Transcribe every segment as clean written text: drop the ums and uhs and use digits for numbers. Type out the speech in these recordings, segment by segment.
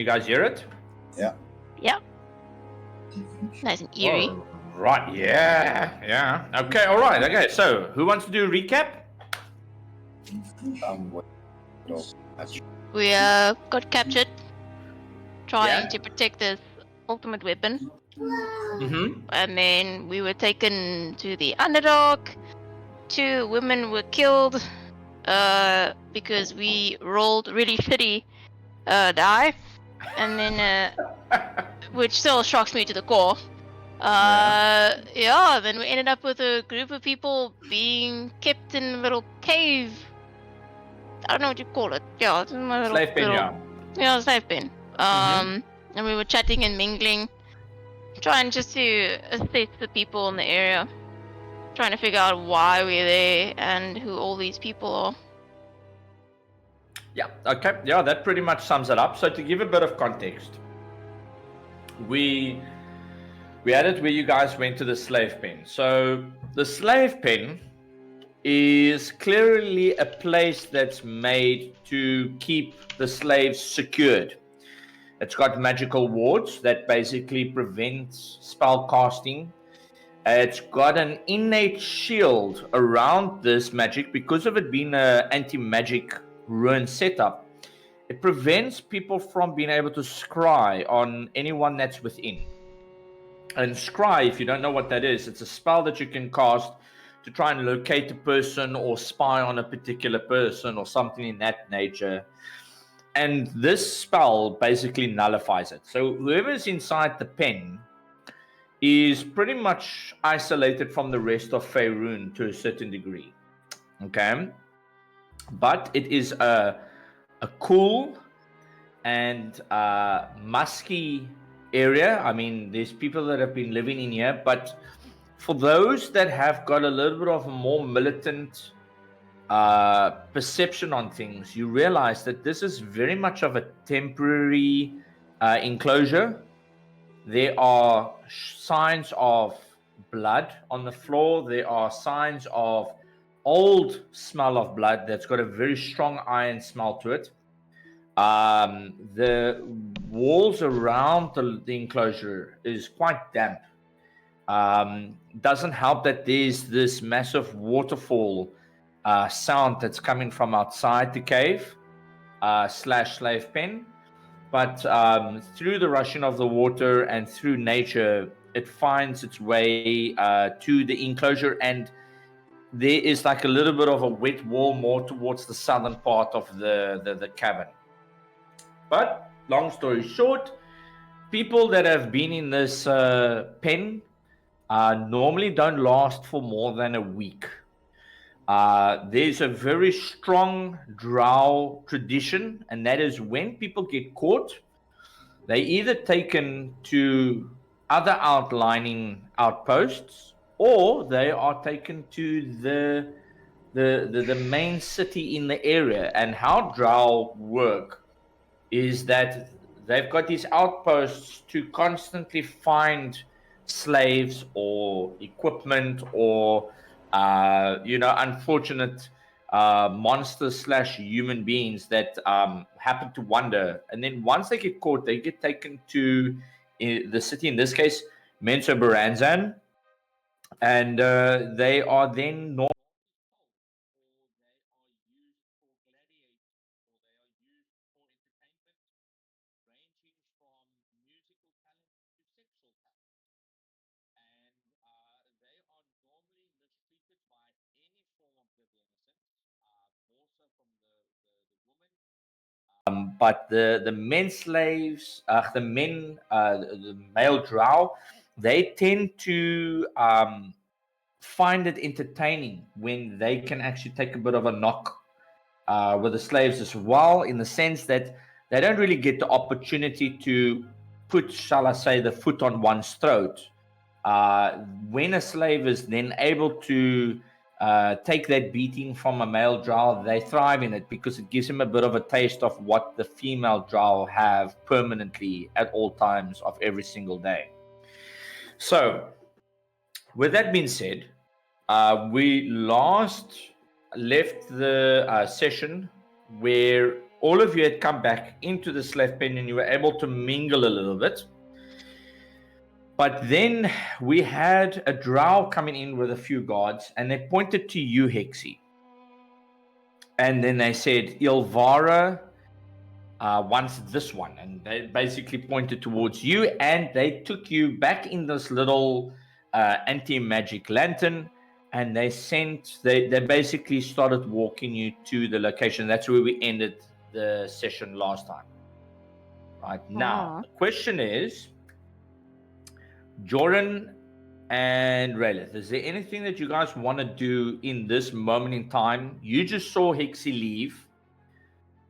You guys hear it? Yeah. Yeah. Nice and eerie. All right. Yeah. Okay. All right. Okay. So, who wants to do a recap? We got captured trying Yeah. to protect this ultimate weapon. Mm-hmm. And then we were taken to the Underdark. 2 women were killed because we rolled really shitty die. And then which still shocks me to the core. Then we ended up with a group of people being kept in a little cave. I don't know what you call it. Yeah, it's my little Slave pen, yeah. Yeah, slave pen. And we were chatting and mingling, trying just to assess the people in the area, trying to figure out why we're there and who all these people are. Yeah. Okay. Yeah, that pretty much sums it up. So, to give a bit of context, we had it where you guys went to the slave pen. So, the slave pen is clearly a place that's made to keep the slaves secured. It's got magical wards that basically prevent spell casting. It's got an innate shield around this magic because of it being an anti-magic rune setup. It prevents people from being able to scry on anyone that's within. And scry, if you don't know what that is, it's a spell that you can cast to try and locate a person or spy on a particular person or something in that nature. And this spell basically nullifies it. So whoever's inside the pen is pretty much isolated from the rest of Faerun to a certain degree. Okay? But it is a cool and musky area. I mean, there's people that have been living in here, but for those that have got a little bit of a more militant perception on things, you realize that this is very much of a temporary enclosure. There are signs of blood on the floor. There are signs of old smell of blood that's got a very strong iron smell to it. The walls around the enclosure is quite damp. Doesn't help that there's this massive waterfall sound that's coming from outside the cave / slave pen. But through the rushing of the water and through nature, it finds its way to the enclosure, and there is like a little bit of a wet wall more towards the southern part of the cavern. But long story short, people that have been in this pen normally don't last for more than a week. There's a very strong drow tradition, and that is when people get caught, they either taken to other outlining outposts, or they are taken to the main city in the area. And how drow work is that they've got these outposts to constantly find slaves or equipment or unfortunate monsters / human beings that happen to wander. And then once they get caught, they get taken to the city, in this case Menso Baranzan, and they are then but the men slaves, the male drow, they tend to find it entertaining when they can actually take a bit of a knock with the slaves as well, in the sense that they don't really get the opportunity to put, shall I say, the foot on one's throat. When a slave is then able to take that beating from a male drow, they thrive in it because it gives him a bit of a taste of what the female drow have permanently at all times of every single day. So, with that being said, we last left the session where all of you had come back into the slave pen and you were able to mingle a little bit. But then we had a drow coming in with a few guards, and they pointed to you, Hexy. And then they said, Ilvara wants this one. And they basically pointed towards you, and they took you back in this little anti-magic lantern, and they basically started walking you to the location. That's where we ended the session last time. Right now, the question is, Joran and Raylith, is there anything that you guys want to do in this moment in time? You just saw Hexy leave.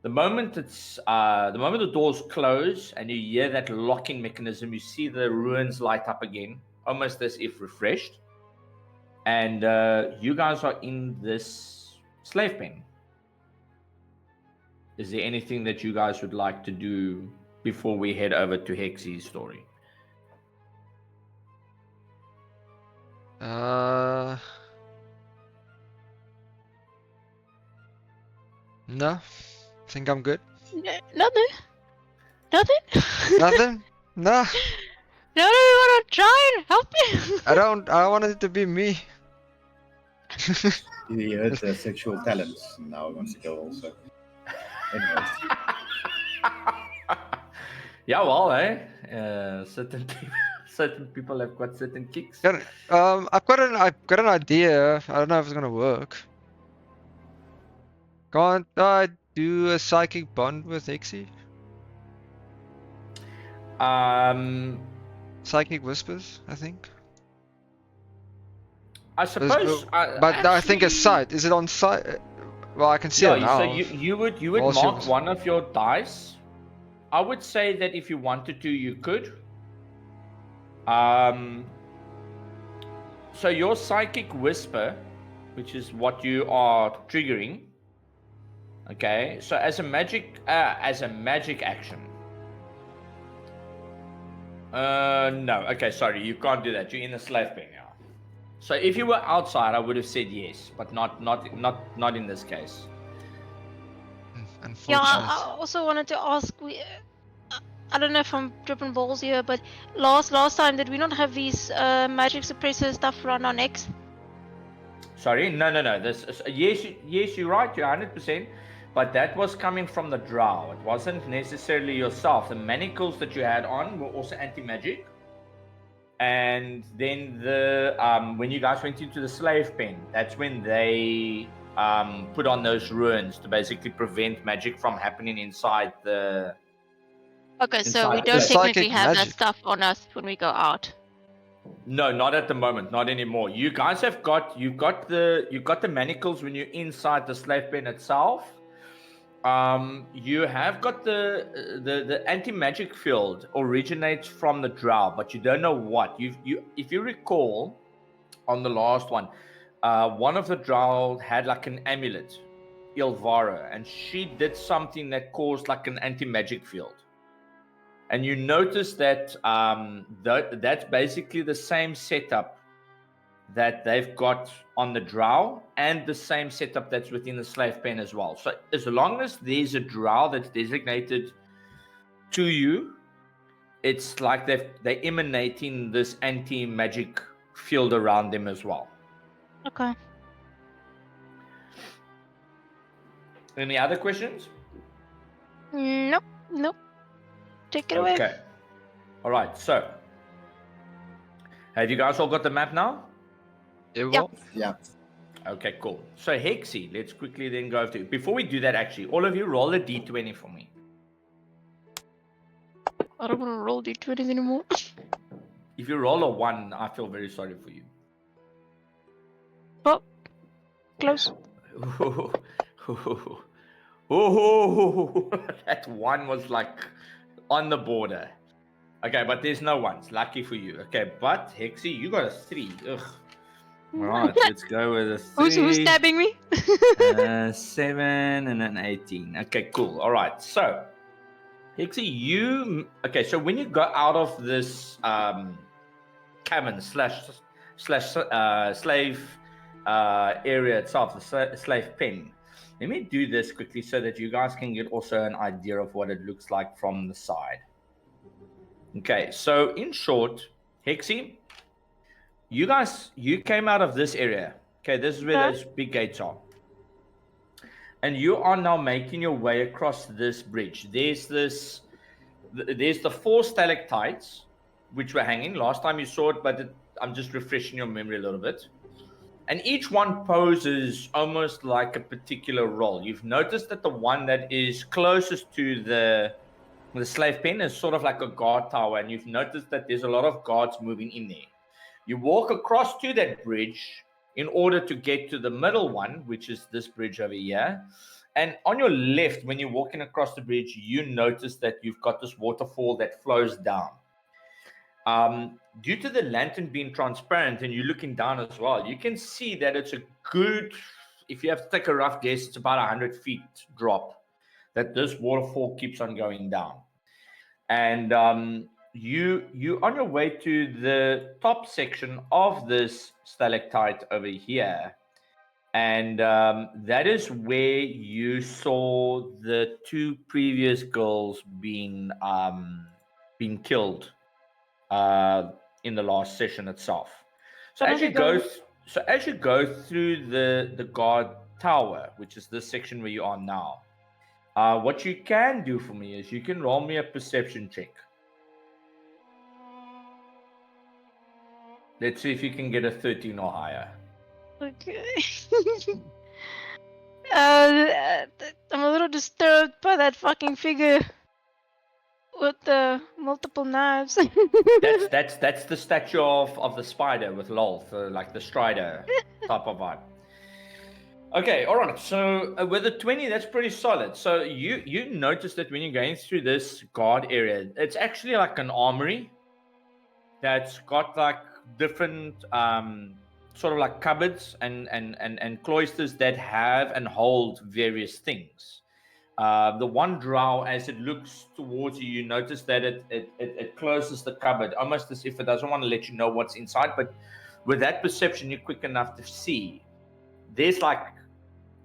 The moment the doors close and you hear that locking mechanism, you see the ruins light up again, almost as if refreshed. And you guys are in this slave pen. Is there anything that you guys would like to do before we head over to Hexy's story? No, I think I'm good. Nothing. Nothing? No, No, you wanna try and help me? I don't. I wanted it to be me. He heard the sexual talents, and now he wants to go also. Anyways. Yeah, well, certain people have got certain kicks. I've got an idea. I don't know if it's gonna work. Can't I do a psychic bond with Hexy? Psychic whispers, I think. I suppose, but I think it's sight. Is it on sight? Well, I can see it now. So you would mark one of your dice. I would say that if you wanted to, you could. So your psychic whisper, which is what you are triggering. Okay, so as a magic action. No. Okay, sorry, you can't do that. You're in a slave pen now. So if you were outside, I would have said yes, but not in this case. Yeah, I also wanted to ask. I don't know if I'm dripping balls here, but last time did we not have these magic suppressor stuff around our necks? Sorry, no. Yes, you're right. You're 100%. But that was coming from the drow. It wasn't necessarily yourself. The manacles that you had on were also anti-magic. And then when you guys went into the slave pen, that's when they put on those runes to basically prevent magic from happening inside the. Okay, so we don't technically have that stuff on us when we go out. No, not at the moment, not anymore. You guys you've got the manacles when you're inside the slave pen itself. You have got the anti-magic field originates from the drow, but you don't know what. If you recall, on the last one of the drow had like an amulet, Ilvara, and she did something that caused like an anti-magic field. And you notice that that's basically the same setup that they've got on the drow and the same setup that's within the slave pen as well. So as long as there's a drow that's designated to you, it's like they're emanating this anti-magic field around them as well. Okay. Any other questions? Nope. Take it away. Okay. All right. So, have you guys all got the map now? Yeah. Okay, cool. So, Hexy, let's quickly then go to. Before we do that, actually, all of you roll a d20 for me. I don't want to roll d20s anymore. If you roll a 1, I feel very sorry for you. Oh, close. That 1 was like on the border. Okay, but there's no ones. Lucky for you. Okay, but Hexy, you got a 3. Ugh. All right, let's go with a 3. Who's stabbing me? 7 and an 18. Okay, cool. All right, so Hexy, so when you go out of this cabin slash slave area itself, the slave pen, Let me do this quickly so that you guys can get also an idea of what it looks like from the side. Okay, so in short, Hexy, you came out of this area. Okay, this is where those big gates are. And you are now making your way across this bridge. There's the 4 stalactites, which were hanging. Last time you saw it, but I'm just refreshing your memory a little bit. And each one poses almost like a particular role. You've noticed that the one that is closest to the slave pen is sort of like a guard tower. And you've noticed that there's a lot of guards moving in there. You walk across to that bridge in order to get to the middle one, which is this bridge over here. And on your left, when you're walking across the bridge, you notice that you've got this waterfall that flows down. Due to the lantern being transparent and you're looking down as well, you can see that it's a good, if you have to take a rough guess, it's about 100 feet drop that this waterfall keeps on going down. And you on your way to the top section of this stalactite over here, and that is where you saw the 2 previous girls being killed in the last session itself. So as you go through the guard tower, which is this section where you are now, what you can do for me is you can roll me a perception check. Let's see if you can get a 13 or higher. Okay. I'm a little disturbed by that fucking figure with the multiple knives. That's the statue of the spider with Lolth, like the Strider type of vibe. Okay, all right. So with a 20, that's pretty solid. So you notice that when you're going through this guard area, it's actually like an armory that's got like different sort of like cupboards and cloisters that have and hold various things. The one drow, as it looks towards you, you notice that it closes the cupboard almost as if it doesn't want to let you know what's inside. But with that perception, you're quick enough to see there's like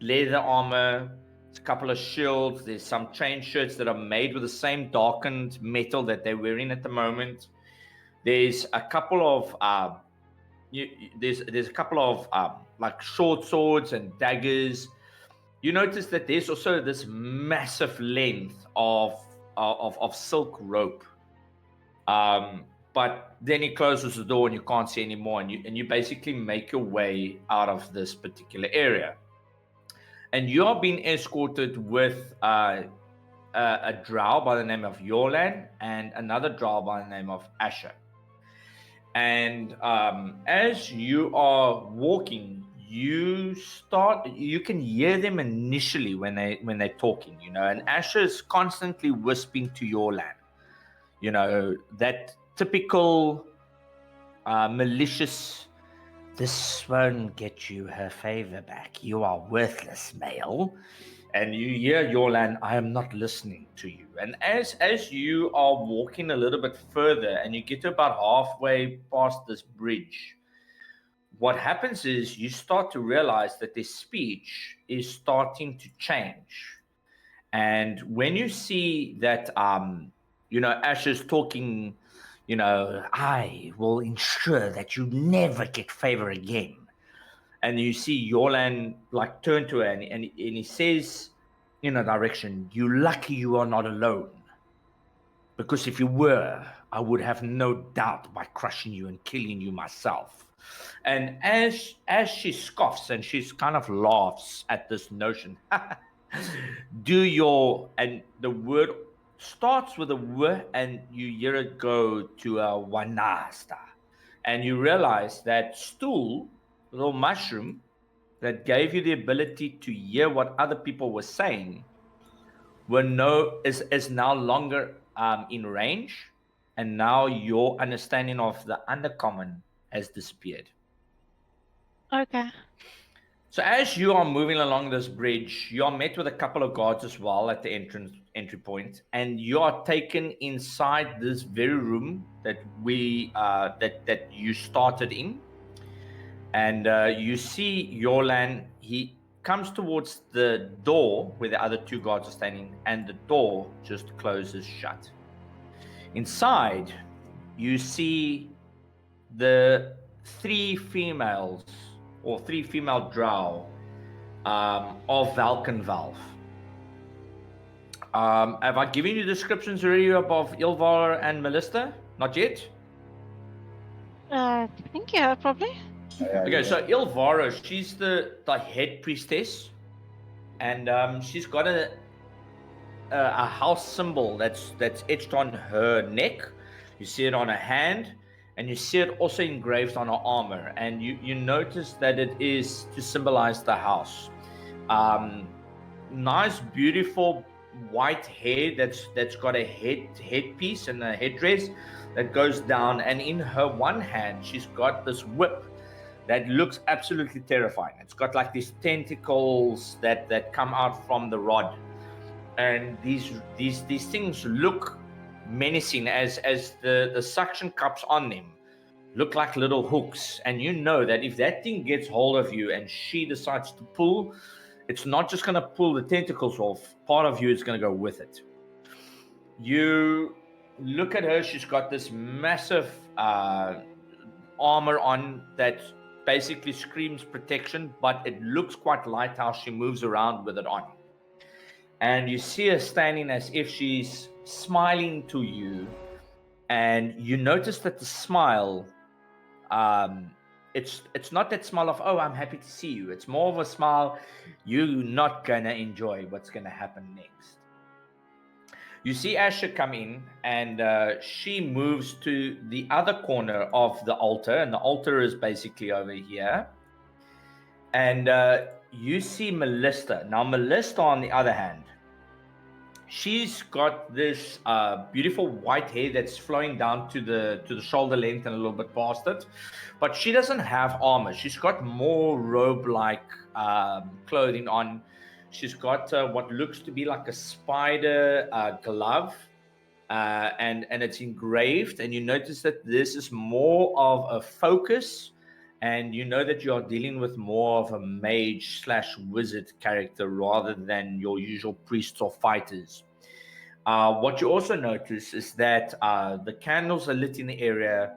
leather armor, a couple of shields, there's some chain shirts that are made with the same darkened metal that they're wearing at the moment. There's a couple of there's a couple of like short swords and daggers. You notice that there's also this massive length of silk rope. But then he closes the door and you can't see anymore, and you basically make your way out of this particular area. And you are being escorted with a drow by the name of Yorlan and another drow by the name of Asher. And as you are walking, you can hear them initially when they're talking, and Asher's constantly whispering to Yorlan, that typical malicious, "This won't get you her favor back. You are worthless, male." And you hear Yorlan, "I am not listening to you." And as you are walking a little bit further and you get to about halfway past this bridge, what happens is you start to realize that their speech is starting to change. And when you see that, Asher's talking, "I will ensure that you never get favor again." And you see Yorlan like turn to her and he says in a direction, "You lucky you are not alone. Because if you were, I would have no doubt by crushing you and killing you myself." And as she scoffs and she's kind of laughs at this notion, and the word starts with a w and you hear it go to a wanasta. And you realize that stool, little mushroom that gave you the ability to hear what other people were saying, is now longer in range, and now your understanding of the undercommon has disappeared. Okay. So as you are moving along this bridge, you are met with a couple of guards as well at the entry point, and you are taken inside this very room that that you started in. And you see Yorlan, he comes towards the door where the other two guards are standing, and the door just closes shut. Inside, you see the three female drow of Valkenvalve. Have I given you descriptions already above Ilvar and Melista? Not yet? I think you have probably. Okay, so Ilvara, she's the head priestess, and she's got a house symbol that's etched on her neck. You see it on her hand, and you see it also engraved on her armor. And you notice that it is to symbolize the house. Nice, beautiful white hair that's got a headpiece and a headdress that goes down. And in her one hand, she's got this whip that looks absolutely terrifying. It's got like these tentacles that come out from the rod, and these things look menacing as the suction cups on them look like little hooks. And you know that if that thing gets hold of you and she decides to pull, it's not just going to pull the tentacles off. Part of you is going to go with it. You look at her. She's got this massive armor on that basically screams protection, but it looks quite light how she moves around with it on. And you see her standing as if she's smiling to you, and you notice that the smile, it's not that smile of, oh, I'm happy to see you. It's more of a smile, you're not gonna enjoy what's gonna happen next. You see Asher come in, and she moves to the other corner of the altar, and the altar is basically over here. And you see Melista. Now, Melista, on the other hand, she's got this beautiful white hair that's flowing down to the shoulder length and a little bit past it, but she doesn't have armor. She's got more robe-like clothing on. She's got what looks to be like a spider glove, and it's engraved. And you notice that this is more of a focus, and you know that you are dealing with more of a mage / wizard character rather than your usual priests or fighters. What you also notice is that the candles are lit in the area,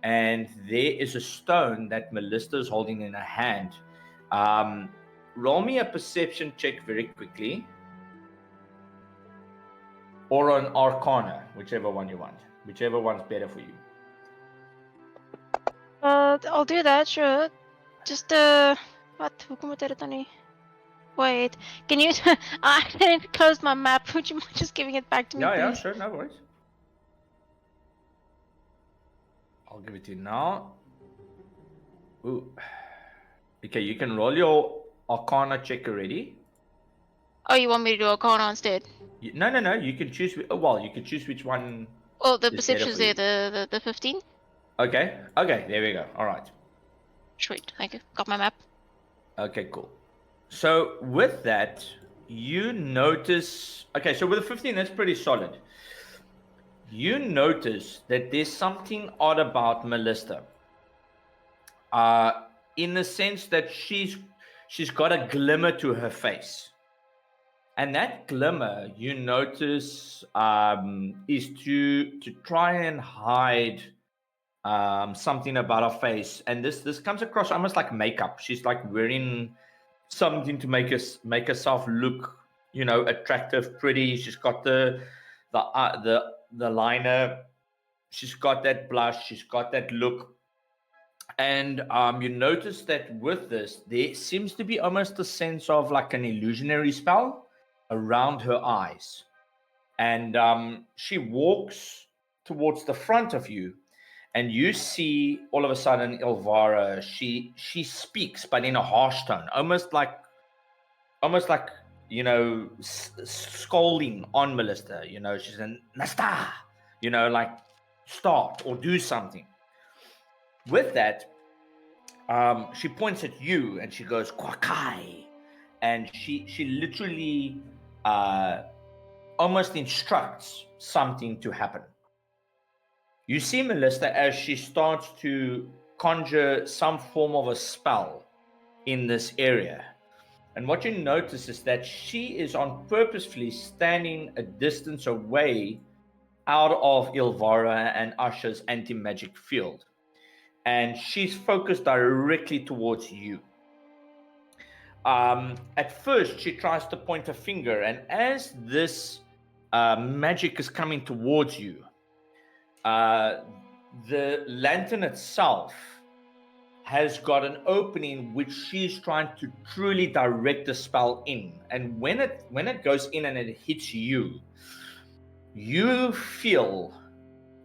and there is a stone that Melista is holding in her hand. Roll me a perception check very quickly, or an arcana, whichever one you want, whichever one's better for you. I'll do that, sure. Just what? Hoe kom dit uit dan nie? Wait, can you? I accidentally closed my map. Would you mind just giving it back to me, Yeah, please? sure, no worries. I'll give it to you now. Ooh. Okay, you can roll your arcana check already. Oh, you want me to do Arcana instead? No. You can choose. Well, you can choose which one. Oh, the It's perception's better there. The 15. Okay. There we go. All right. Sweet. Thank you. Got my map. Okay, cool. So with that, you notice. Okay, so with the 15, that's pretty solid. You notice that there's something odd about Melista. In the sense that she's got a glimmer to her face. And that glimmer, you notice, is to try and hide something about her face. And this comes across almost like makeup. She's like wearing something to make herself look, attractive, pretty. She's got the liner. She's got that blush. She's got that look. And you notice that with this, there seems to be almost a sense of like an illusionary spell around her eyes. And she walks towards the front of you, and you see all of a sudden Ilvara, she speaks, but in a harsh tone, almost like scolding on Melista. She's in Nasta, like start or do something. With that, she points at you and she goes, Kwakai. And she literally almost instructs something to happen. You see Melista as she starts to conjure some form of a spell in this area. And what you notice is that she is on purposefully standing a distance away out of Ilvara and Asha's anti-magic field. And she's focused directly towards you. At first, she tries to point a finger, and as this magic is coming towards you, the lantern itself has got an opening which she's trying to truly direct the spell in. And when it goes in and it hits you, you feel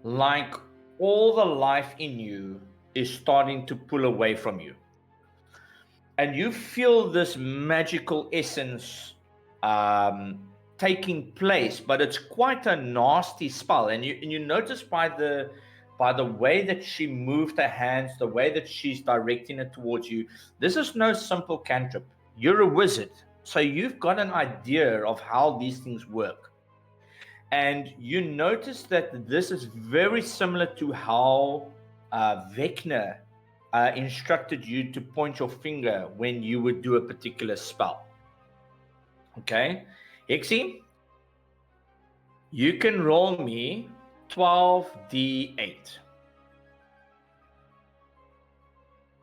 like all the life in you is starting to pull away from you. And you feel this magical essence taking place, but it's quite a nasty spell. And you notice by the way that she moved her hands, the way that she's directing it towards you, this is no simple cantrip. You're a wizard, so you've got an idea of how these things work. And you notice that this is very similar to how Vecna instructed you to point your finger when you would do a particular spell. Okay, Hexie, you can roll me 12d8.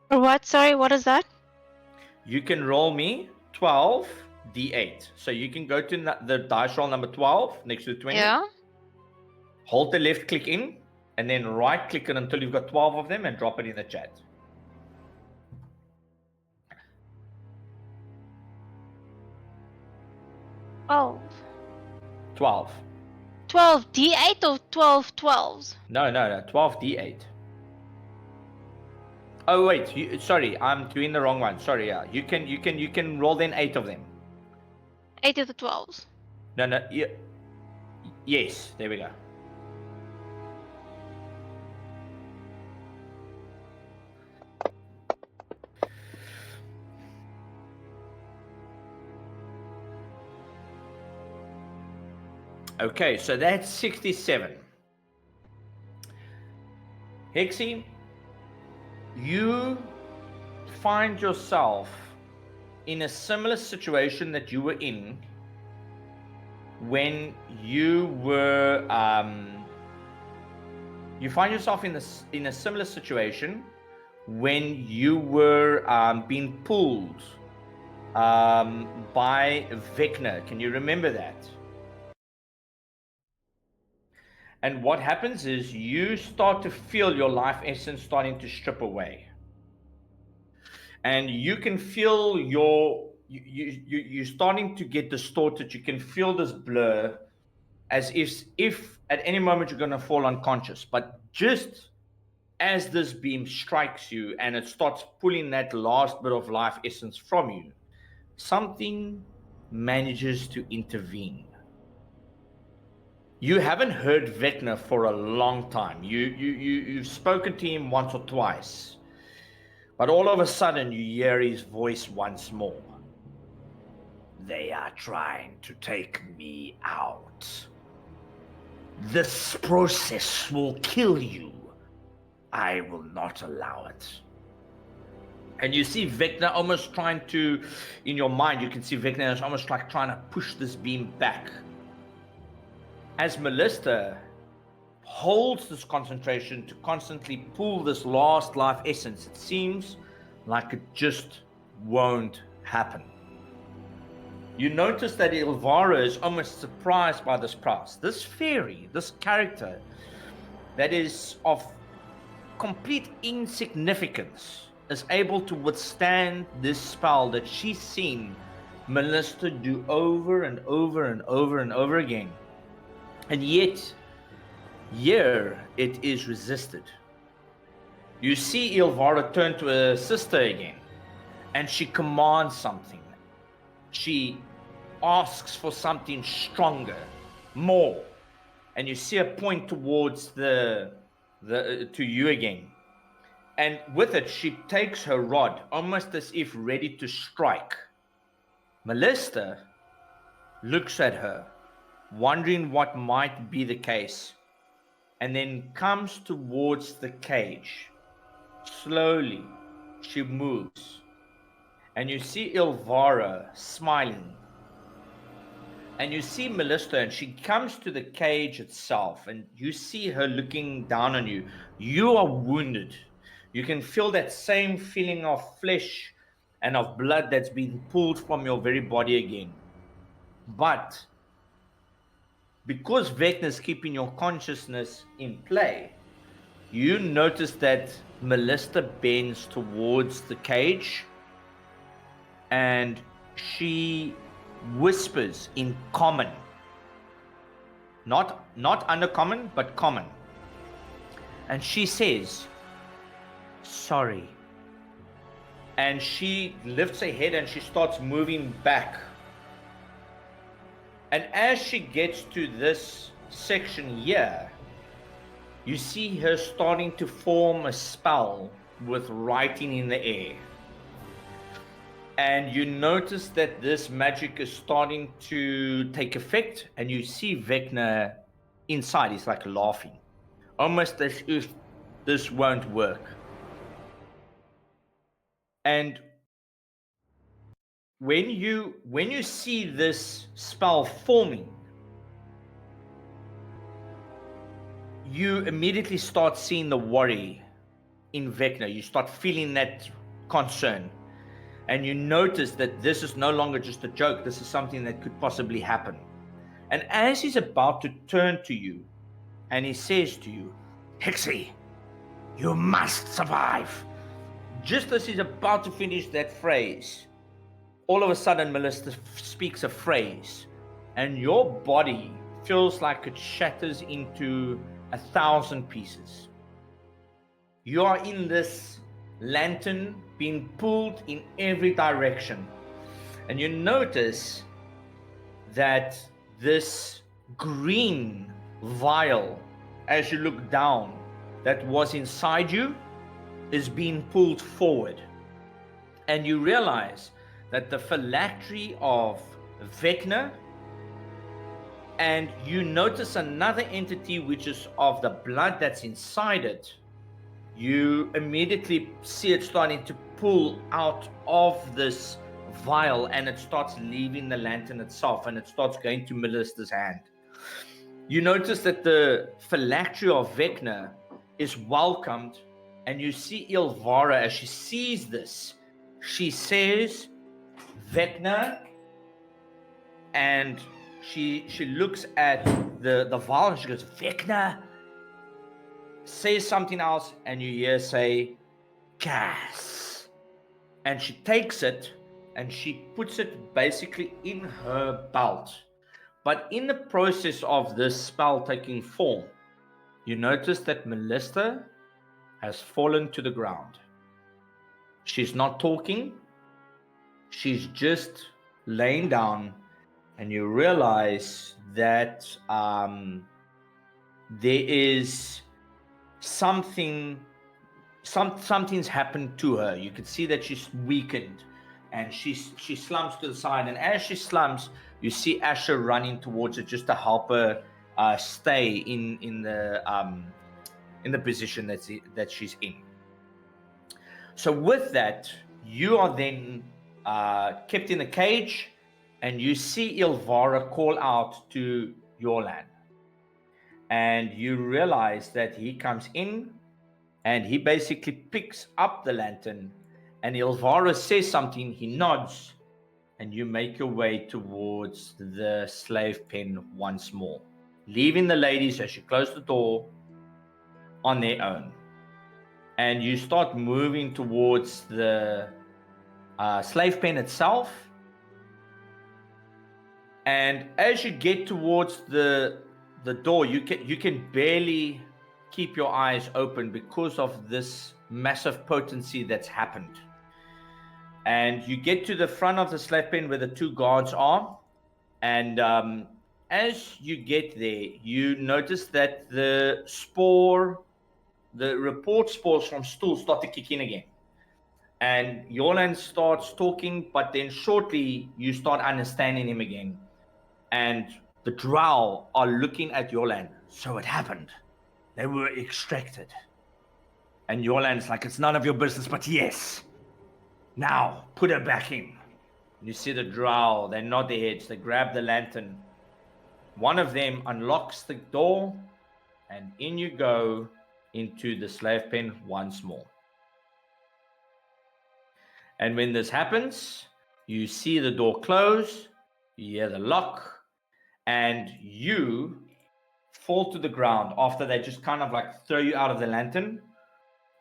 Or what? Sorry, what is that? You can roll me 12d8. So you can go to the dice roll number 12 next to 20. Yeah. Hold the left click in and then right click it until you've got 12 of them and drop it in the chat. 12. 12 D8 or 12 12s? No, 12d8. Oh wait, sorry, I'm doing the wrong one. Sorry, yeah. You can roll then 8 of them. 8 of the 12s. No, yeah. Yes, there we go. Okay, so that's 67. Hexie, you find yourself in a similar situation that you were in when you were you find yourself in a similar situation when you were being pulled by Vecna. Can you remember that? And what happens is you start to feel your life essence starting to strip away. And you can feel you're starting to get distorted. You can feel this blur as if at any moment you're going to fall unconscious. But just as this beam strikes you and it starts pulling that last bit of life essence from you, something manages to intervene. You haven't heard Vecna for a long time. You've spoken to him once or twice. But all of a sudden you hear his voice once more. They are trying to take me out. This process will kill you. I will not allow it. And you see Vecna almost trying to, in your mind, you can see Vecna is almost like trying to push this beam back. As Melissa holds this concentration to constantly pull this last life essence, it seems like it just won't happen. You notice that Ilvara is almost surprised by this prize. This fairy, this character that is of complete insignificance, is able to withstand this spell that she's seen Melissa do over and over and over and over again. And yet, here it is resisted. You see Ilvara turn to her sister again, and she commands something. She asks for something stronger, more. And you see her point towards to you again. And with it, she takes her rod, almost as if ready to strike. Melissa looks at her, wondering what might be the case, and then comes towards the cage. Slowly, she moves, and you see Ilvara smiling. And you see Melissa, and she comes to the cage itself, and you see her looking down on you. You are wounded. You can feel that same feeling of flesh and of blood that's been pulled from your very body again. But because Vecna's keeping your consciousness in play, you notice that Melissa bends towards the cage and she whispers in common, not undercommon, but common. And she says, sorry. And she lifts her head and she starts moving back. And as she gets to this section here, you see her starting to form a spell with writing in the air. And you notice that this magic is starting to take effect, and you see Vecna inside. He's like laughing, almost as if this won't work. And when you see this spell forming, you immediately start seeing the worry in Vecna. You start feeling that concern. And you notice that this is no longer just a joke. This is something that could possibly happen. And as he's about to turn to you, and he says to you, Hixie, you must survive. Just as he's about to finish that phrase, all of a sudden Melissa speaks a phrase, and your body feels like it shatters into 1,000 pieces. You are in this lantern being pulled in every direction, and you notice that this green vial, as you look down, that was inside you is being pulled forward, and you realize that the phylactery of Vecna, and you notice another entity which is of the blood that's inside it. You immediately see it starting to pull out of this vial, and it starts leaving the lantern itself, and it starts going to Melissa's hand. You notice that the phylactery of Vecna is welcomed, and you see Ilvara as she sees this. She says, Vecna, and she looks at the vial and she goes, Vecna, says something else, and you hear say, gas. And she takes it and she puts it basically in her belt. But in the process of this spell taking form, you notice that Melissa has fallen to the ground. She's not talking. She's just laying down, and you realize that there is something's happened to her. You can see that she's weakened, and she slumps to the side. And as she slumps, you see Asher running towards her just to help her stay in the position that she's in. So with that, you are then kept in a cage, and you see Ilvara call out to Yorlan. And you realize that he comes in, and he basically picks up the lantern, and Ilvara says something, he nods, and you make your way towards the slave pen once more, leaving the ladies as you close the door on their own. And you start moving towards the slave pen itself. And as you get towards the door, you can barely keep your eyes open because of this massive potency that's happened. And you get to the front of the slave pen where the two guards are, and as you get there, you notice that the report spores from stool start to kick in again. And Yolan starts talking, but then shortly you start understanding him again. And the drow are looking at Yolan. So it happened. They were extracted. And Yolan's like, it's none of your business, but yes. Now, put her back in. You see the drow, they nod their heads, they grab the lantern. One of them unlocks the door, and in you go into the slave pen once more. And when this happens, you see the door close, you hear the lock, and you fall to the ground after they just kind of like throw you out of the lantern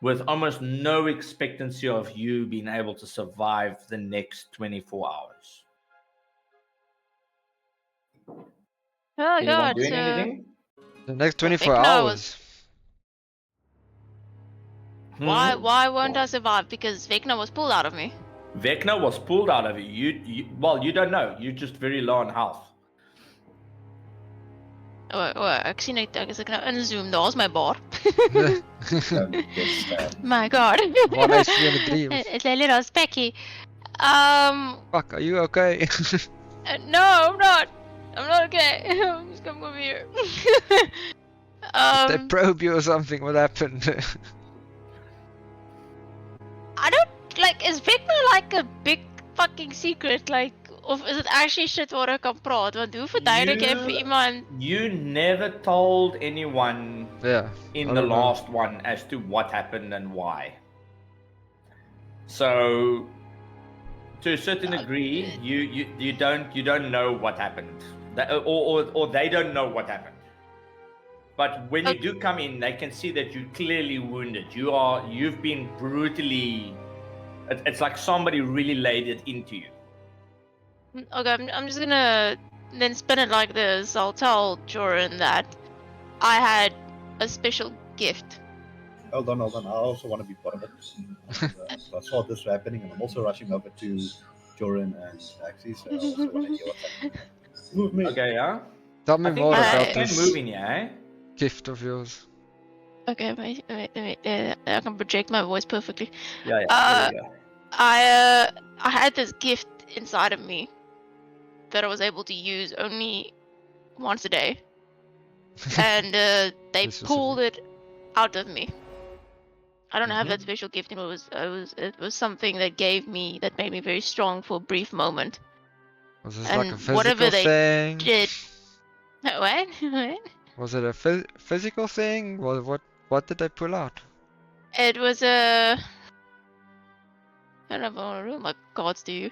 with almost no expectancy of you being able to survive the next 24 hours. Oh Anyone god, doing so anything? The next 24 Vecna hours. why won't I survive? Because Vecna was pulled out of me. Vecna was pulled out of you. Well, you don't know. You're just very low on health. Ek sien net ek as ek nou inzoom, daar's my bar. Don't get stabbed. My god. One AC in a dream. It's a little specky. Fuck, are you okay? No, I'm not. I'm not okay. I'm just gonna move here. They probe you or something, what happened? I don't like. Is Vecna like a big fucking secret? Like, of is it actually shit waar ek kan praat? Want hoe verduidelik jy vir iemand? You never told anyone Yeah. in I the don't know. last one as to what happened and why. So, to a certain degree, you don't know what happened, or they don't know what happened. But when you do come in, they can see that you're clearly wounded. You've been brutally. It's like somebody really laid it into you. Okay, I'm just gonna then spin it like this. I'll tell Joran that I had a special gift. Hold on. I also want to be part of it. So I saw this happening, and I'm also rushing over to Joran and Axie. So I also want to hear what's happening. Move me. Okay, yeah. Tell me I think more I about can this move in here, eh? gift of yours. Okay, wait. I can project my voice perfectly. Yeah. Uh, There we go. I had this gift inside of me that I was able to use only once a day, and they This was pulled it out of me. I don't have Mhm. that special gift. It was something that made me very strong for a brief moment. Was this And like a whatever physical they thing? did. What? What? Was it a physical thing? What did they pull out? It was a. I don't want to ruin my cards to you.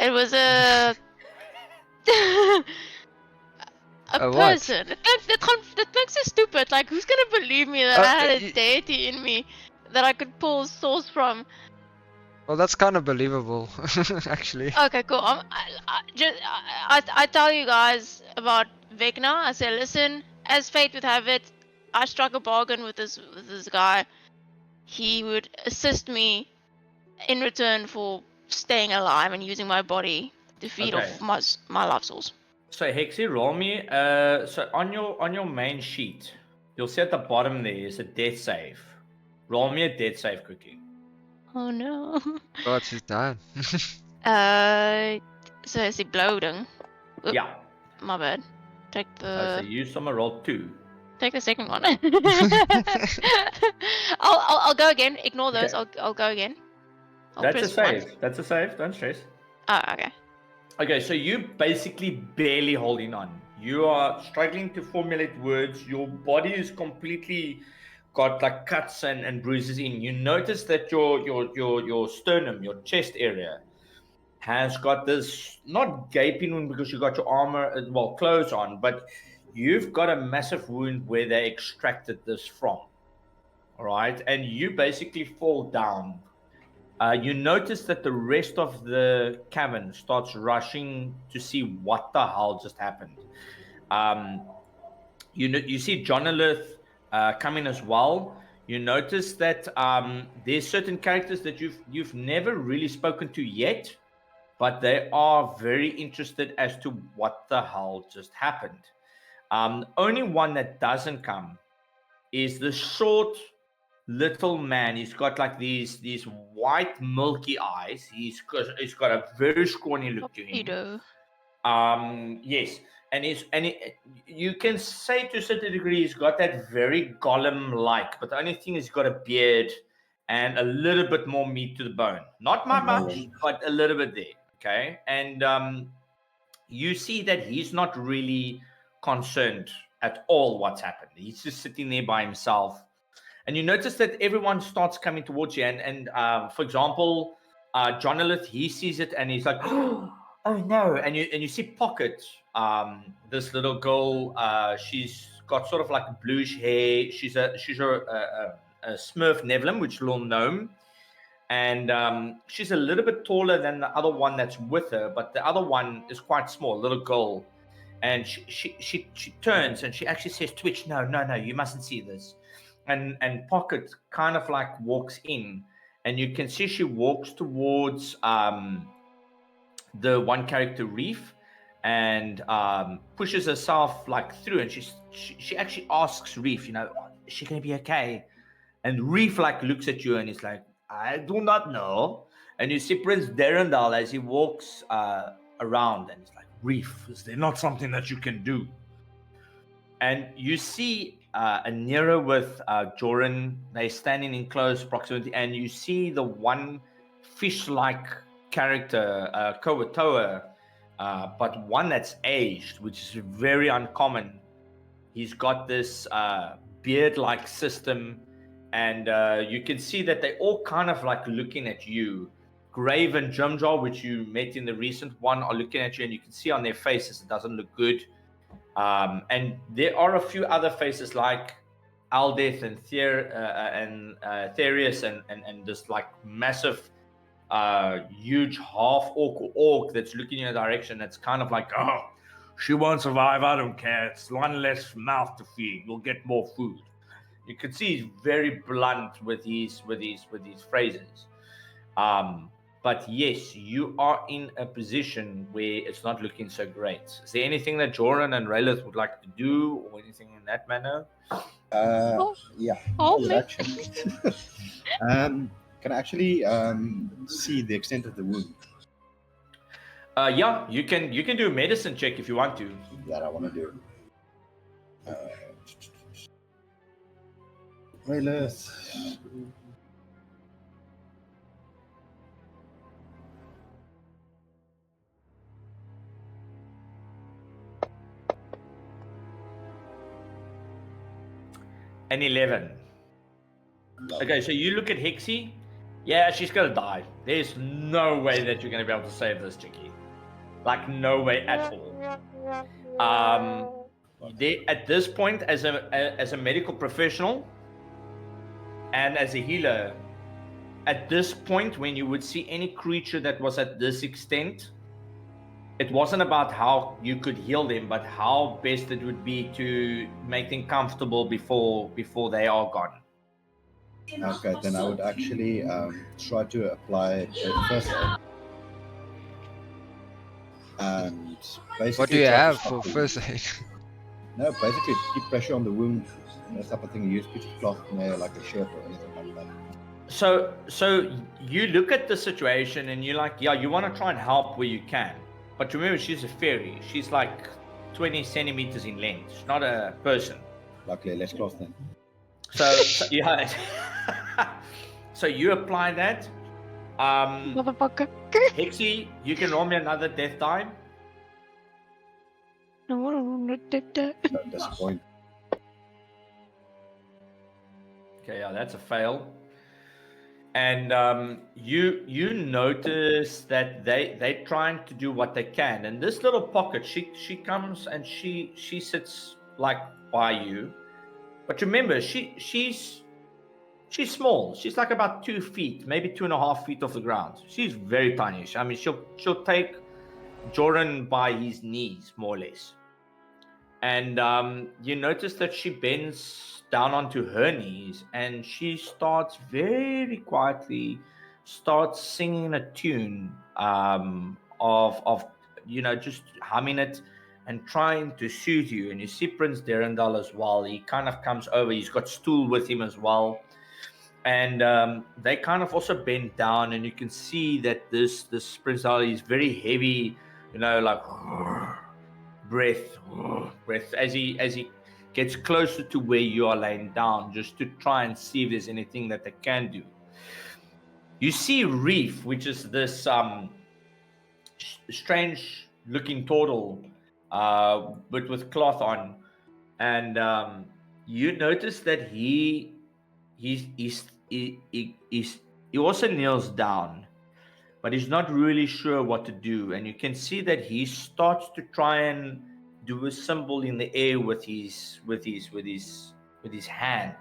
It was a. A A what? person. That makes it stupid. Like, who's gonna believe me that I had a deity in me that I could pull source from? Well, that's kind of believable, actually. Okay, cool. I tell you guys about Vecna. I say, listen, as fate would have it, I struck a bargain with this guy. He would assist me in return for staying alive and using my body to feed Okay. off my life source. So Hexy, roll me. So on your main sheet, you'll see at the bottom there is a death save. Roll me a death save quickly. Oh no. God, she's dying. So is he bloating? Oop, Yeah. My bad. Take So the use some roll 2. take the second one. I'll go again. Ignore those. Okay. I'll go again. I'll That's a press one. save. That's a save. Don't stress. Oh, okay. Okay, so you basically barely holding on. You are struggling to formulate words. Your body is completely got like cuts and bruises in. You notice that your sternum, your chest area, has got this not gaping wound because you got your armor, clothes on, but you've got a massive wound where they extracted this from. All right, and you basically fall down. You notice that the rest of the cavern starts rushing to see what the hell just happened. You see Jonalith coming as well. You notice that there's certain characters that you've never really spoken to yet, but they are very interested as to what the hell just happened. Only one that doesn't come is the short little man. He's got like these white milky eyes. He's got a very scrawny look to him. Yes, and you can say to a certain degree he's got that very Gollum like, but the only thing is he's got a beard and a little bit more meat to the bone. Not much, but a little bit there. Okay, and you see that he's not really concerned at all what's happened. He's just sitting there by himself. And you notice that everyone starts coming towards you. And for example, Jonathan, he sees it and he's like, oh no. And you see Pocket, this little girl, she's got sort of like bluish hair. She's a Smurf Nevlin, which is a little gnome. And she's a little bit taller than the other one that's with her, but the other one is quite small, little girl. And she turns and she actually says, Twitch, no, you mustn't see this. And Pocket kind of like walks in, and you can see she walks towards the one character Reef, and pushes herself like through, and she actually asks Reef, is she gonna be okay? And Reef like looks at you and he's like, I do not know. And you see Prince Derendal as he walks around, and he's like, Reef, is there not something that you can do? And you see Anira with Joran. They're standing in close proximity, and you see the one fish-like character, Kowatoa, but one that's aged, which is very uncommon. He's got this beard-like system, and you can see that they all kind of like looking at you. Grave and Jumjar, which you met in the recent one, are looking at you, and you can see on their faces it doesn't look good. And there are a few other faces like Aldeth and Therius and this like massive, huge half orc that's looking in your direction. That's kind of like, oh, she won't survive. I don't care. It's one less mouth to feed. We'll get more food. You can see he's very blunt with these phrases. But yes, you are in a position where it's not looking so great. Is there anything that Joran and Raylith would like to do, or anything in that manner? Yeah. Oh, I would man. actually. Can I actually see the extent of the wound? Yeah, you can do a medicine check if you want to. That I want to do. Raylith. An 11. Okay, so you look at Hexie. Yeah, she's gonna die. There's no way that you're gonna be able to save this chickie. Like, no way at all. At this point, as a medical professional and as a healer, at this point, when you would see any creature that was at this extent, it wasn't about how you could heal them, but how best it would be to make them comfortable before they are gone. Okay, then I would actually try to apply first aid. And basically, What do you try to have stop for the first wound. aid? No, basically keep pressure on the wound. That type of thing. You use a piece of cloth in there, like a shirt or anything like that. So you look at the situation and you're like, yeah, you want to try and help where you can. But remember, she's a fairy. She's like 20 centimeters in length. She's not a person. Luckily, less cloth then. So yeah. So you apply that. Motherfucker. Hexie, you can roll me another death die. No, not that. Don't disappoint. Okay, yeah, that's a fail. And you notice that they're trying to do what they can. And this little Pocket, she comes and she sits like by you. But remember, she's small. She's like about 2 feet, maybe 2.5 feet off the ground. She's very tiny. I mean, she'll take Joran by his knees, more or less. And you notice that she bends down onto her knees and she starts very quietly singing a tune of just humming it and trying to soothe you. And you see Prince Derendal as well. He kind of comes over. He's got stool with him as well. And they kind of also bend down, and you can see that this Prince Derendal is very heavy, like breath as he gets closer to where you are laying down, just to try and see if there's anything that they can do. You see Reef, which is this strange looking turtle, but with cloth on, and you notice that he also kneels down, but he's not really sure what to do. And you can see that he starts to try and do a symbol in the air with his hand,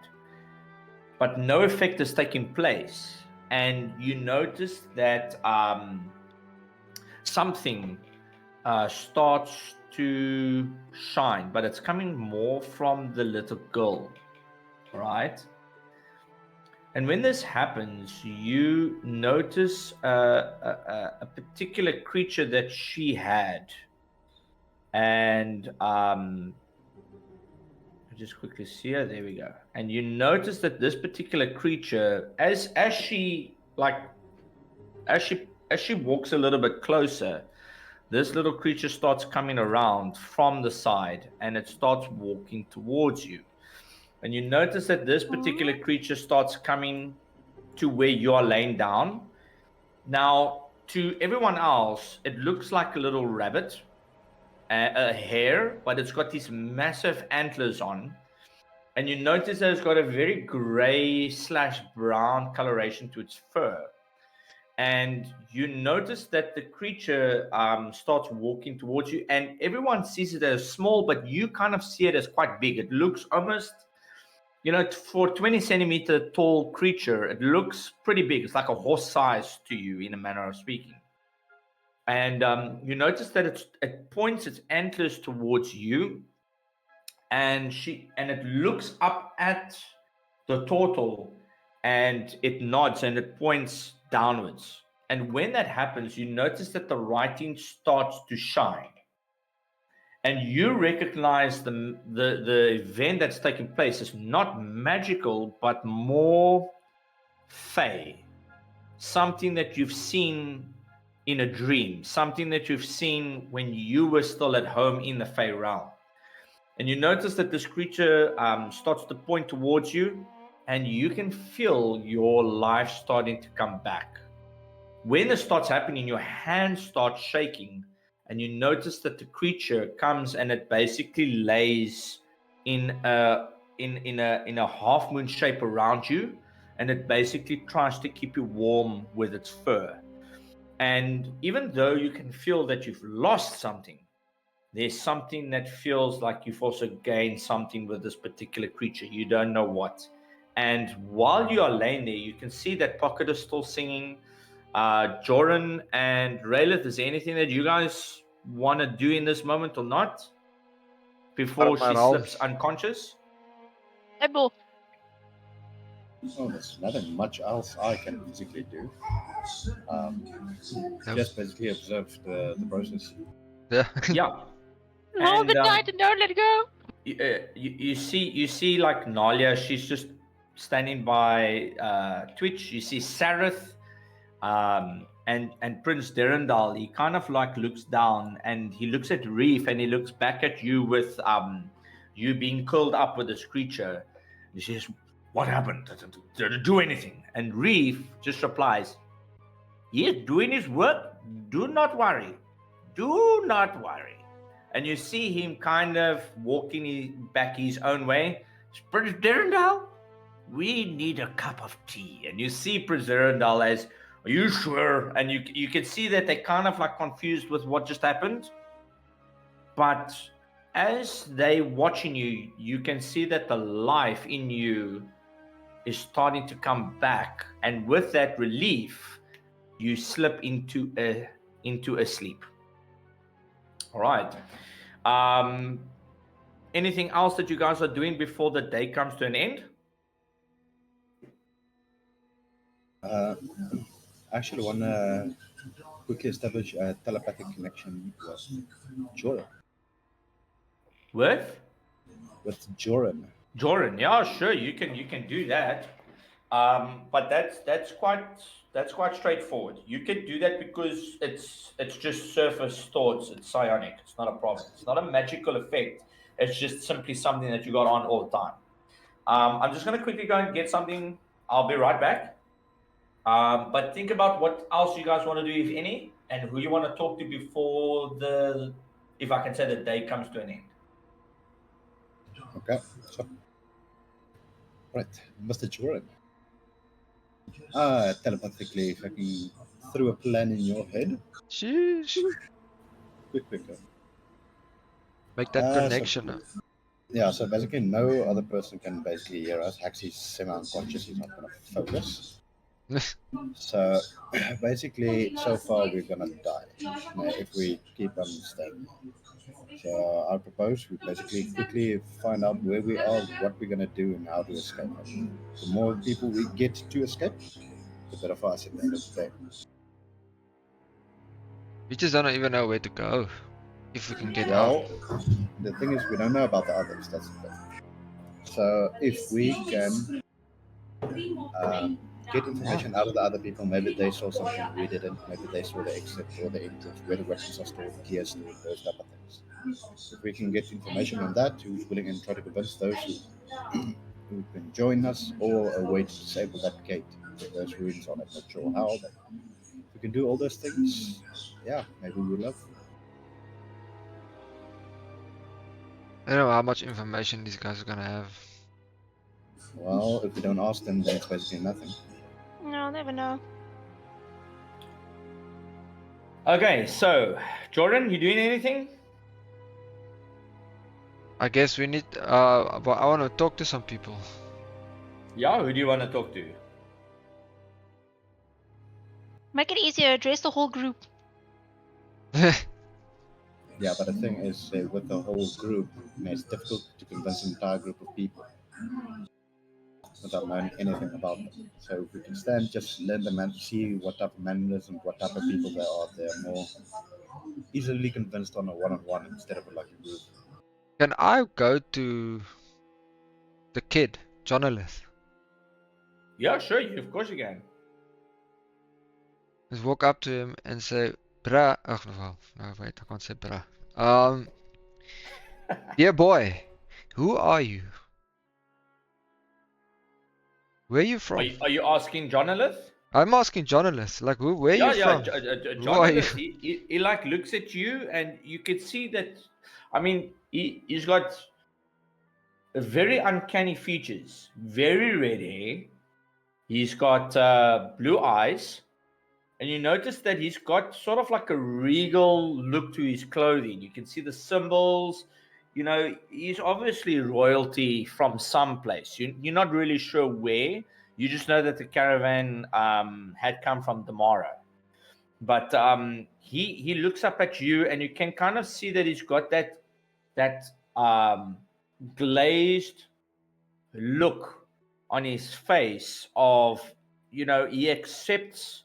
but no effect is taking place. And you notice that something starts to shine, but it's coming more from the little girl, right? And when this happens, you notice a particular creature that she had, and I just quickly see her. There we go. And you notice that this particular creature, as she walks a little bit closer, this little creature starts coming around from the side, and it starts walking towards you. And you notice that this particular creature starts coming to where you are laying down. Now, to everyone else, it looks like a little rabbit, a hare, but it's got these massive antlers on. And you notice that it's got a very gray/brown coloration to its fur. And you notice that the creature starts walking towards you, and everyone sees it as small, but you kind of see it as quite big. It looks almost, for a 20-centimeter tall creature, it looks pretty big. It's like a horse size to you, in a manner of speaking. And you notice that it points its antlers towards you, and it looks up at the turtle, and it nods and it points downwards. And when that happens, you notice that the writing starts to shine. And you recognize the event that's taking place is not magical, but more fey. Something that you've seen in a dream, something that you've seen when you were still at home in the fey realm. And you notice that this creature starts to point towards you, and you can feel your life starting to come back. When this starts happening, your hands start shaking, and you notice that the creature comes and it basically lays in a half moon shape around you, and it basically tries to keep you warm with its fur. And even though you can feel that you've lost something, there's something that feels like you've also gained something with this particular creature. You don't know what. And while you are laying there, you can see that Pocket is still singing. Joran and Raylith, is there anything that you guys want to do in this moment or not? Before she slips unconscious? Ebo. Oh, there's nothing much else I can physically do. Just basically observe the process. Yeah. Yeah. Hold it tight and don't let it go. You see like Nalia, she's just standing by Twitch. You see Sareth and Prince Derendal. He kind of like looks down and he looks at Reef and he looks back at you with you being curled up with this creature. He says, "What happened? Did it do anything?" And Reef just replies, "He is doing his work. Do not worry. Do not worry." And you see him kind of walking back his own way. "Prince Derendal, we need a cup of tea." And you see Prince Derendal as, "Are you sure?" And you can see that they're kind of like confused with what just happened. But as they're watching you, you can see that the life in you is starting to come back. And with that relief, you slip into a sleep. All right. Anything else that you guys are doing before the day comes to an end? I actually want to quickly establish a telepathic connection with Joran. With Joran. Joran, yeah, sure, you can do that. But that's quite straightforward. You can do that because it's just surface thoughts. It's psionic. It's not a problem. It's not a magical effect. It's just simply something that you got on all the time. I'm just gonna quickly go and get something. I'll be right back. But think about what else you guys want to do, if any, and who you want to talk to before the, if I can say, the day comes to an end. Okay. So, right, Mr. Joran. Telepathically, if I can throw a plan in your head. Sheesh. Quick. Make that So connection. yeah, so basically no other person can basically hear us. He's semi-unconscious, he's not going to focus. So basically, so far we're going to die if we keep on staying. So I propose we basically quickly find out where we are, what we're going to do, and how to escape. The more people we get to escape, the better for us at the end of the day. We just don't even know where to go. If we can get out. Well, the thing is, we don't know about the others. That's the thing. So if we can get information out of the other people, maybe they saw something we didn't. Maybe they saw the exit or the entrance, where the weapons are stored, gear stored, those type of things. If we can get information on that, who's willing and try to convince those who can join us, or a way to disable that gate. If those ruins on it, not sure how, but if we can do all those things, yeah, maybe we'll love. I don't know how much information these guys are gonna have. Well, if we don't ask them, then it's basically nothing. No, never know. Okay, so Jordan, you doing anything? I guess we need but I wanna talk to some people. Yeah, who do you want to talk to? Make it easier. Address the whole group. Yeah, but the thing is, with the whole group, it's difficult to convince an entire group of people without knowing anything about them. So if we can stand, just learn them and see what type of mannerism, what type of people they are, they're more easily convinced on a one-on-one instead of a lucky group. Can I go to the kid, Jonathan? Yeah, sure, of course you can. Just walk up to him and say, bruh. Oh, no, wait, I can't say bruh. Dear boy, who are you? Where are you from? Are you asking Jonathan? I'm asking Jonathan, like, where are you from? Who are you? Jonathan, he like looks at you, and you can see that. I mean, he's got very uncanny features, very red hair. He's got blue eyes, and you notice that he's got sort of like a regal look to his clothing. You can see the symbols. You know, he's obviously royalty from some place. You're not really sure where. You just know that the caravan had come from Damara. But he looks up at you, and you can kind of see that he's got that glazed look on his face of, you know, he accepts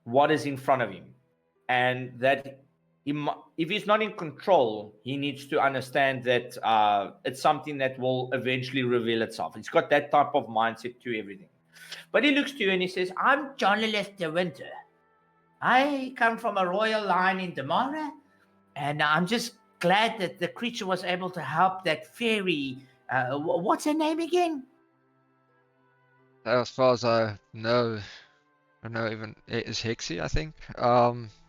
what is in front of him, and that if he's not in control, he needs to understand that it's something that will eventually reveal itself. He's got that type of mindset to everything. But he looks to you and he says, "I'm John Lilith de Winter. I come from a royal line in Damara, and I'm just glad that the creature was able to help that fairy. What's her name again?" As far as I know even it is Hexy, I think.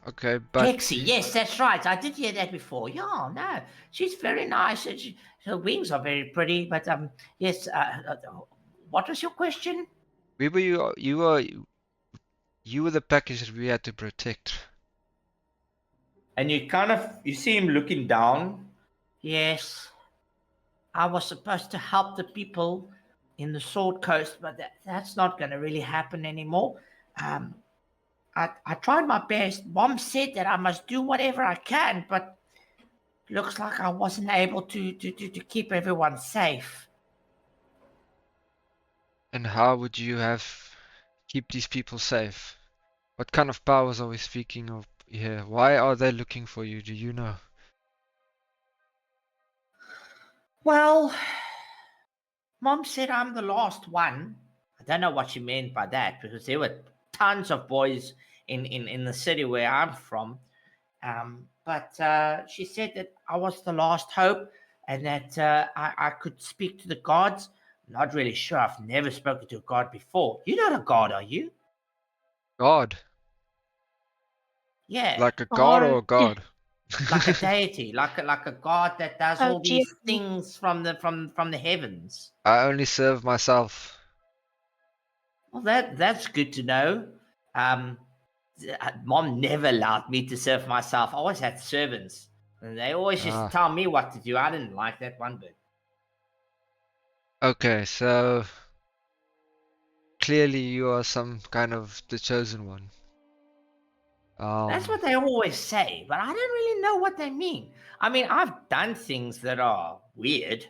Okay, but Pixie, yes, that's right. I did hear that before. Yeah, no, she's very nice. And her wings are very pretty. But yes. What was your question? we were you were the package that we had to protect. And you see him looking down. Yes, I was supposed to help the people in the Sword Coast, but that's not going to really happen anymore. I tried my best. Mom said that I must do whatever I can, but looks like I wasn't able to keep everyone safe. And how would you have keep these people safe? What kind of powers are we speaking of here? Why are they looking for you? Do you know? Well, Mom said I'm the last one. I don't know what she meant by that, because there were tons of boys in the city where I'm from. But she said that I was the last hope, and that I could speak to the gods. I'm not really sure. I've never spoken to a god before. You're not a god, are you? God. Yeah, Like a god or a Oh, god? like a deity, like a god that does oh all dear. these things from the heavens. I only serve myself. Well, that's good to know. Um, Mom never allowed me to serve myself. I always had servants, and they always used to Ah, tell me what to do. I didn't like that one bit. okay, so clearly you are some kind of the chosen one. That's what they always say, but I don't really know what they mean. I mean, I've done things that are weird.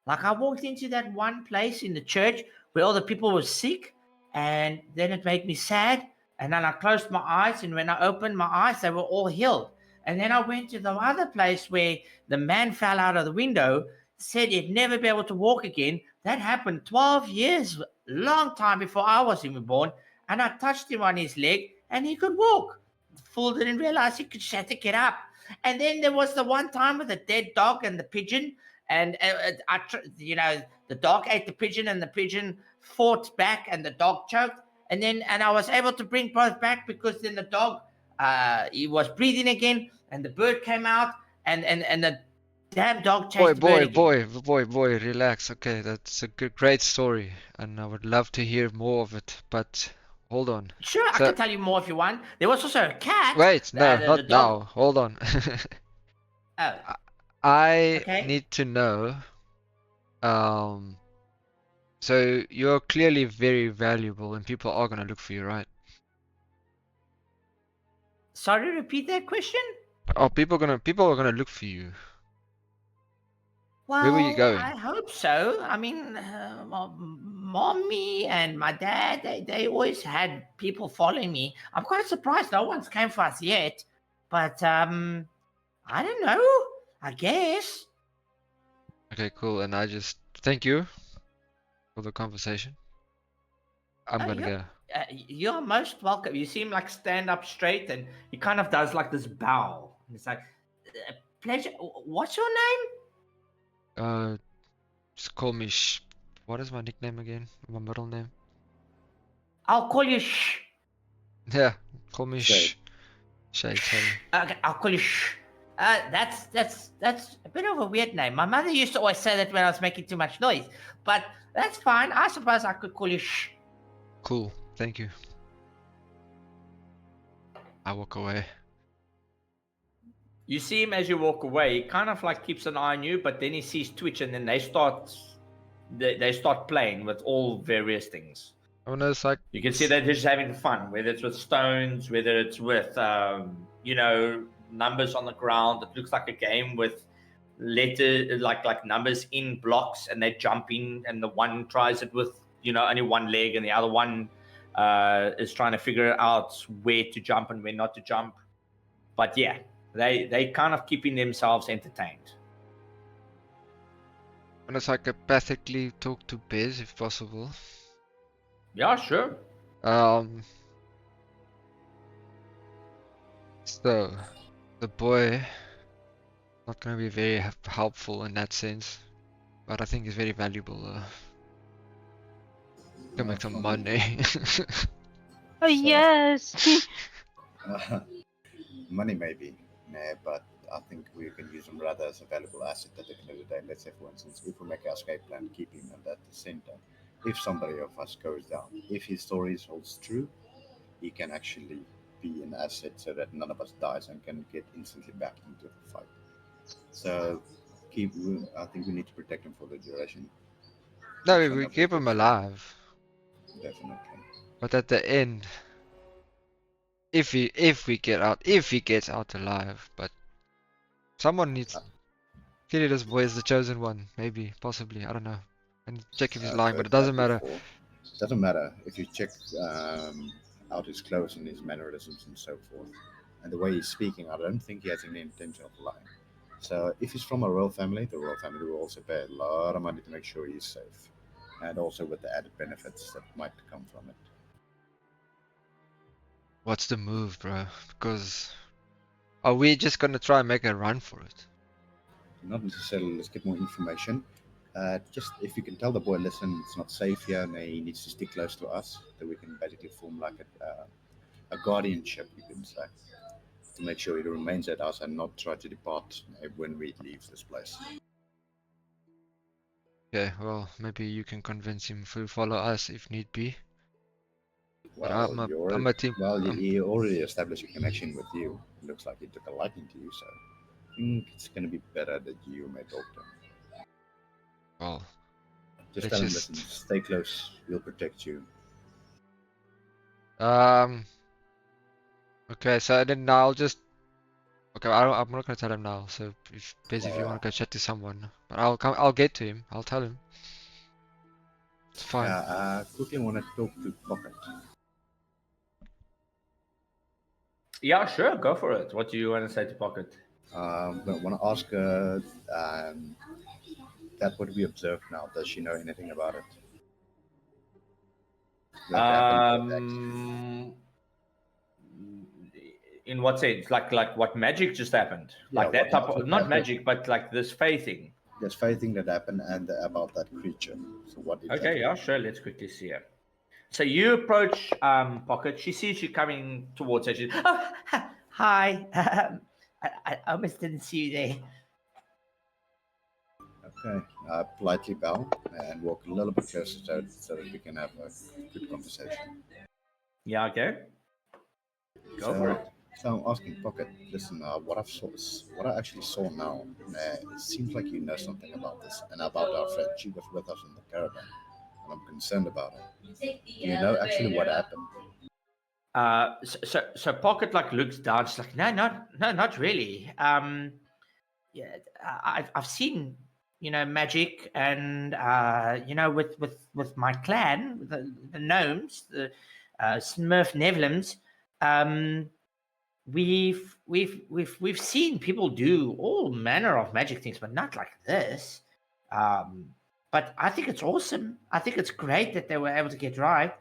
Like I walked into that one place in the church where all the people were sick, and then it made me sad. And then I closed my eyes, and when I opened my eyes, they were all healed. And then I went to the other place where the man fell out of the window, said he'd never be able to walk again. That happened 12 years, long time before I was even born. And I touched him on his leg, and he could walk. The fool didn't realize he could have to get up. And then there was the one time with the dead dog and the pigeon, and the dog ate the pigeon, and the pigeon fought back, and the dog choked. And I was able to bring both back because then the dog, he was breathing again, and the bird came out, and the damn dog chased the bird again. Boy, relax. Okay, that's a great story, and I would love to hear more of it. But hold on. Sure, I So can tell you more if you want. There was also a cat. wait, no, The not dog. now. Hold on. Oh, I okay. need to know. Um, so you're clearly very valuable, and people are gonna look for you, right? Sorry, repeat that question. Oh, people are gonna look for you. Where were you Well, going? I hope so. I mean, mommy and my dad, they always had people following me. I'm quite surprised no one's came for us yet. But I don't know. I guess. Okay, cool. And I just thank you for the conversation. I'm Oh, gonna go. you're most welcome. You seem like stand up straight, and he kind of does like this bow. It's like, pleasure. What's your name? Just call me What is my nickname again? My middle name? I'll call you Shh. Yeah, call me Shay. Shay, sorry. Okay, I'll call you Shh. That's a bit of a weird name. My mother used to always say that when I was making too much noise, but that's fine. I suppose I could call you Shh. Cool, thank you. I walk away. You see him as you walk away. He kind of like keeps an eye on you, but then he sees Twitch, and then they start playing with all various things. Oh no, it's like You can see they're just having fun, whether it's with stones, whether it's with numbers on the ground. It looks like a game with letters, like numbers in blocks, and they jump in, and the one tries it with only one leg, and the other one is trying to figure out where to jump and where not to jump. But yeah, they kind of keeping themselves entertained. and it's like empathically talk to Bez if possible. Yeah, sure. So the boy not gonna be very helpful in that sense, but I think he's very valuable. Can make some From- money. Oh yes. money maybe, nah, but I think we can use them rather as a valuable asset at the end of the day. Let's say, for instance, if we make our escape plan, keep him at that center. If somebody of us goes down, if his stories holds true, he can actually be an asset so that none of us dies and can get instantly back into the fight. So I think we need to protect him for the duration. No, So we nobody keep him gets- alive. Definitely. But at the end, if he gets out alive, but someone needs. Clearly, this boy is the chosen one. Maybe, possibly, I don't know. And check if he's I've lying, but heard it doesn't that matter. before. Doesn't matter if you check out his clothes and his mannerisms and so forth, and the way he's speaking. I don't think he has any intention of lying. So if he's from a royal family, the royal family will also pay a lot of money to make sure he's safe, and also with the added benefits that might come from it. What's the move, bro? Because are we just gonna try and make a run for it? Not necessarily. Let's get more information. Just if you can tell the boy, listen, it's not safe here, and he needs to stick close to us, that we can basically form like a guardianship, you could say, to make sure he remains at us and not try to depart when we leave this place. Okay, well, maybe you can convince him to follow us if need be. But Well, I'm a team. he already established a connection with you. It looks like he took a liking to you, so I think it's going to be better that you may talk to him. Well, Just let's tell him, just- listen, stay close. We'll protect you. Okay, so then I'll just. Okay, I'm not gonna tell him now. So if basically if you want to go chat to someone, but I'll get to him. I'll tell him. It's fine. Yeah, quickly want to talk to Pocket. Yeah, sure, go for it. What do you want to say to Pocket? I want to ask her that what we observed now. Does she know anything about it? That happened with X? In what sense? Like what magic just happened? Yeah, Like that what type of, magic not happened. magic, but like this fae thing. There's faith thing that happened and about that creature. So what? Okay, yeah, sure. Let's quickly see her. So you approach Pocket. She sees you coming towards her. She's, Oh, hi. I almost didn't see you there. Okay. Politely bow and walk a little bit closer so that we can have a good conversation. yeah, okay. Go for it. So I'm asking Pocket, listen, what I actually saw now, it seems like you know something about this and about our friend. She was with us in the caravan, and I'm concerned about her. Do you know actually what happened? So Pocket like looks down. She's like, no, not really. Yeah, I've seen, magic, and with my clan, the gnomes, the Smurf Nevlins. We've seen people do all manner of magic things, but not like this. But I think it's awesome. I think it's great that they were able to get right.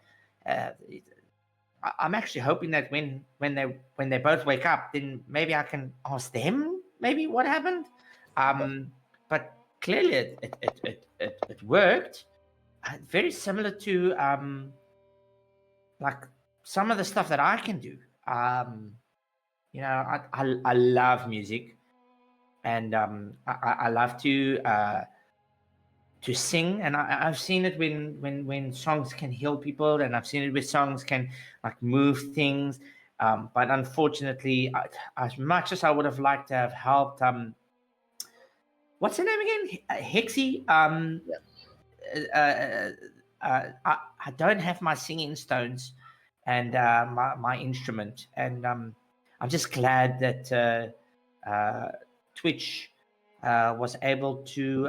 I'm actually hoping that when they both wake up, then maybe I can ask them maybe what happened. But clearly it worked. Very similar to like some of the stuff that I can do. I love music, and I love to sing, and I've seen it when songs can heal people, and I've seen it with songs can like move things. But unfortunately, as much as I would have liked to have helped, what's her name again? Hexie. I don't have my singing stones and my instrument, and I'm just glad that Twitch was able to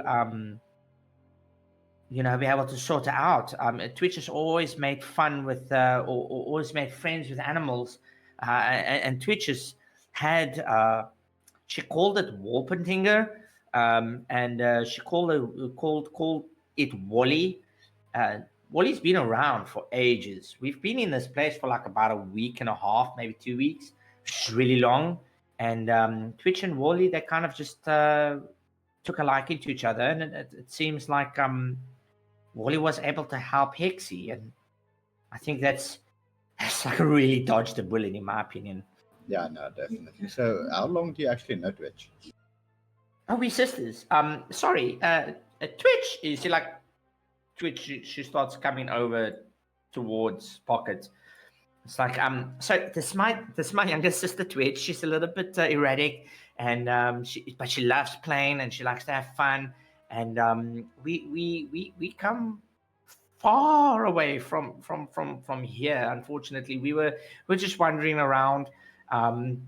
be able to sort it out. Twitch has always made fun with or always made friends with animals, and Twitch has had she called it Warpentinger, and she called it Wally. Wally's been around for ages. We've been in this place for like about a week and a half, maybe 2 weeks, which is really long. And Twitch and Wally, they kind of just took a liking to each other, and it seems like Wally was able to help Hexie, and I think that's like really dodged a bullet in my opinion. Yeah, no, definitely. So, how long do you actually know Twitch? Oh, we sisters. Sorry. Twitch is she like Twitch? She starts coming over towards Pocket. It's like So this is my younger sister Twitch. She's a little bit erratic, and but she loves playing and she likes to have fun. And we come far away from here. Unfortunately, we're just wandering around. And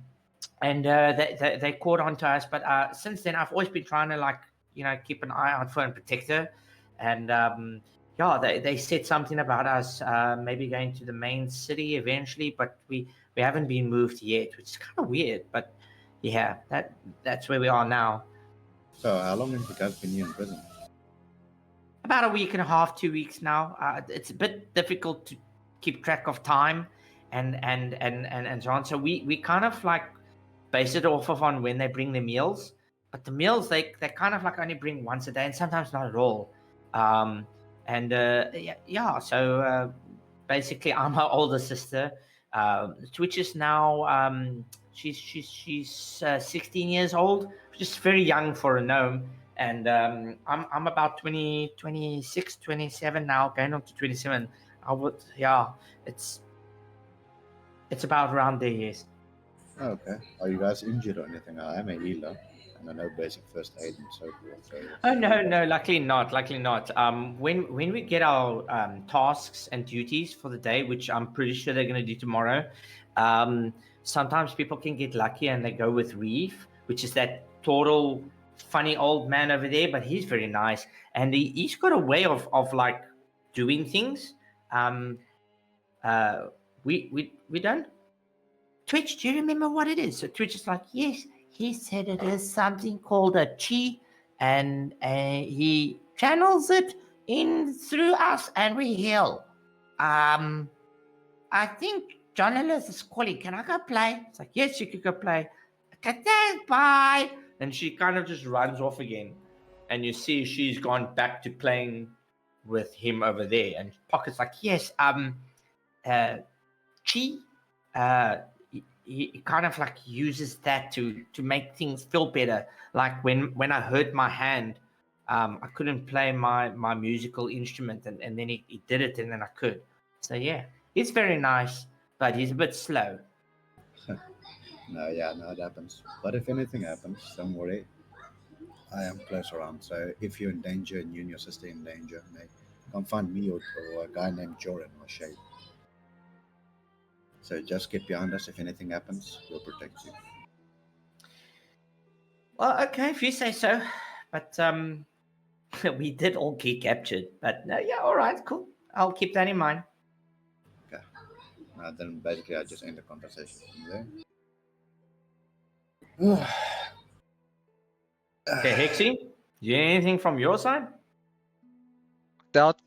they caught on to us, but since then I've always been trying to keep an eye out for and protect her, and they said something about us maybe going to the main city eventually, but we haven't been moved yet, which is kind of weird, but yeah, that's where we are now. So, how long have you guys been here in prison? About a week and a half, 2 weeks now. It's a bit difficult to keep track of time and so on, so we kind of like base it off of on when they bring the meals, but the meals they kind of like only bring once a day and sometimes not at all. So basically I'm her older sister, Twitch is now she's 16 years old, just very young for a gnome. And I'm about 20, 26, 27 now, going on to 27. I would, yeah, it's about around there, yes. Okay. Are you guys injured or anything? I am a healer, and I know basic first aid and so forth. So Oh no, luckily not. Luckily not. When we get our tasks and duties for the day, which I'm pretty sure they're going to do tomorrow, sometimes people can get lucky and they go with Reeve, which is that total funny old man over there, but he's very nice and he's got a way of like doing things. We don't. Twitch, do you remember what it is? So Twitch is like, yes, he said it is something called a chi, and he channels it in through us, and we heal. I think John Ellis is calling. Can I go play? It's like, yes, you could go play. Okay, thanks, bye. And she kind of just runs off again, and you see she's gone back to playing with him over there. And Pocket's like, yes, chi. He kind of like uses that to make things feel better. Like when I hurt my hand, I couldn't play my musical instrument, and then he did it, and then I could. So yeah, he's very nice, but he's a bit slow. no, it happens. But if anything happens, don't worry. I am close around. So if you're in danger and you and your sister in danger, mate, come find me or a guy named Joran or Shay. So just get behind us. If anything happens, we'll protect you. Well, okay, if you say so. But we did all get captured. But no, yeah, all right, cool. I'll keep that in mind. Okay. Then basically I just end the conversation from there. Okay, Hexy, do you need anything from your side? Doubt.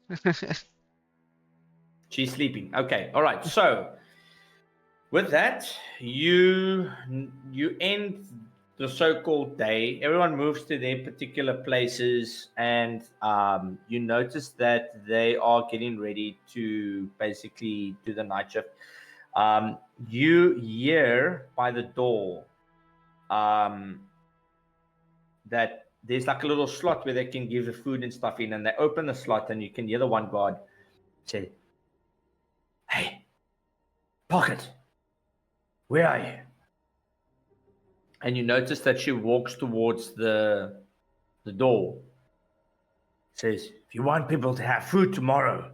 She's sleeping. Okay, all right. So with that, you end the so-called day. Everyone moves to their particular places, and you notice that they are getting ready to basically do the night shift. You hear by the door that there's like a little slot where they can give the food and stuff in, and they open the slot, and you can hear the one guard say, "Hey, Pocket, where are you?" And you notice that she walks towards the door. Says, "If you want people to have food tomorrow,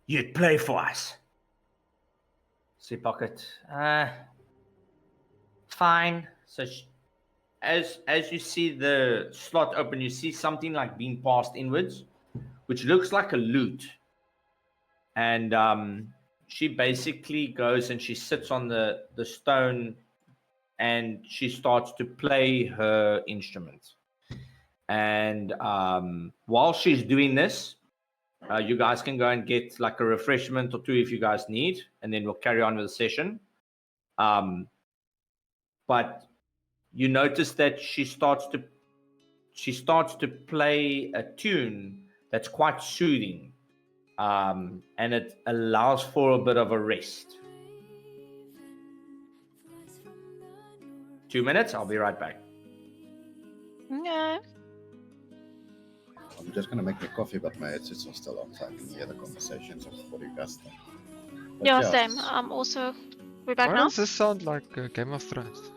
you'd play for us." See, Pocket, fine. So as you see the slot open, you see something like being passed inwards, which looks like a lute. And she basically goes and she sits on the stone, and she starts to play her instrument. And while she's doing this, you guys can go and get like a refreshment or two if you guys need, and then we'll carry on with the session. But you notice that she starts to play a tune that's quite soothing, and it allows for a bit of a rest. 2 minutes, I'll be right back. Yeah. I'm just gonna make me coffee, but my headsets are still on, so I can hear the conversations of what you guys think. But Yeah, same. I'm also. We're back Why now. does this sound like Game of Thrones?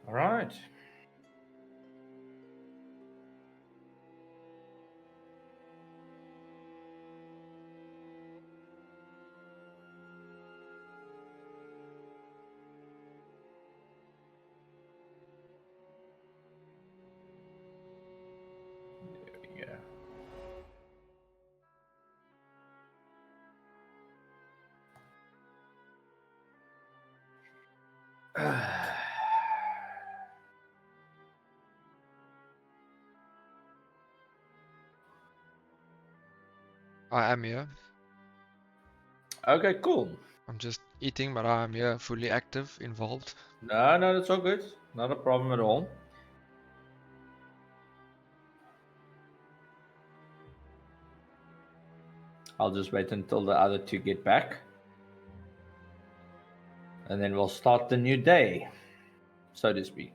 All right. There we go. I am here. Okay, cool. I'm just eating, but I am here, fully active, involved. No, that's all good. Not a problem at all. I'll just wait until the other two get back. And then we'll start the new day, so to speak.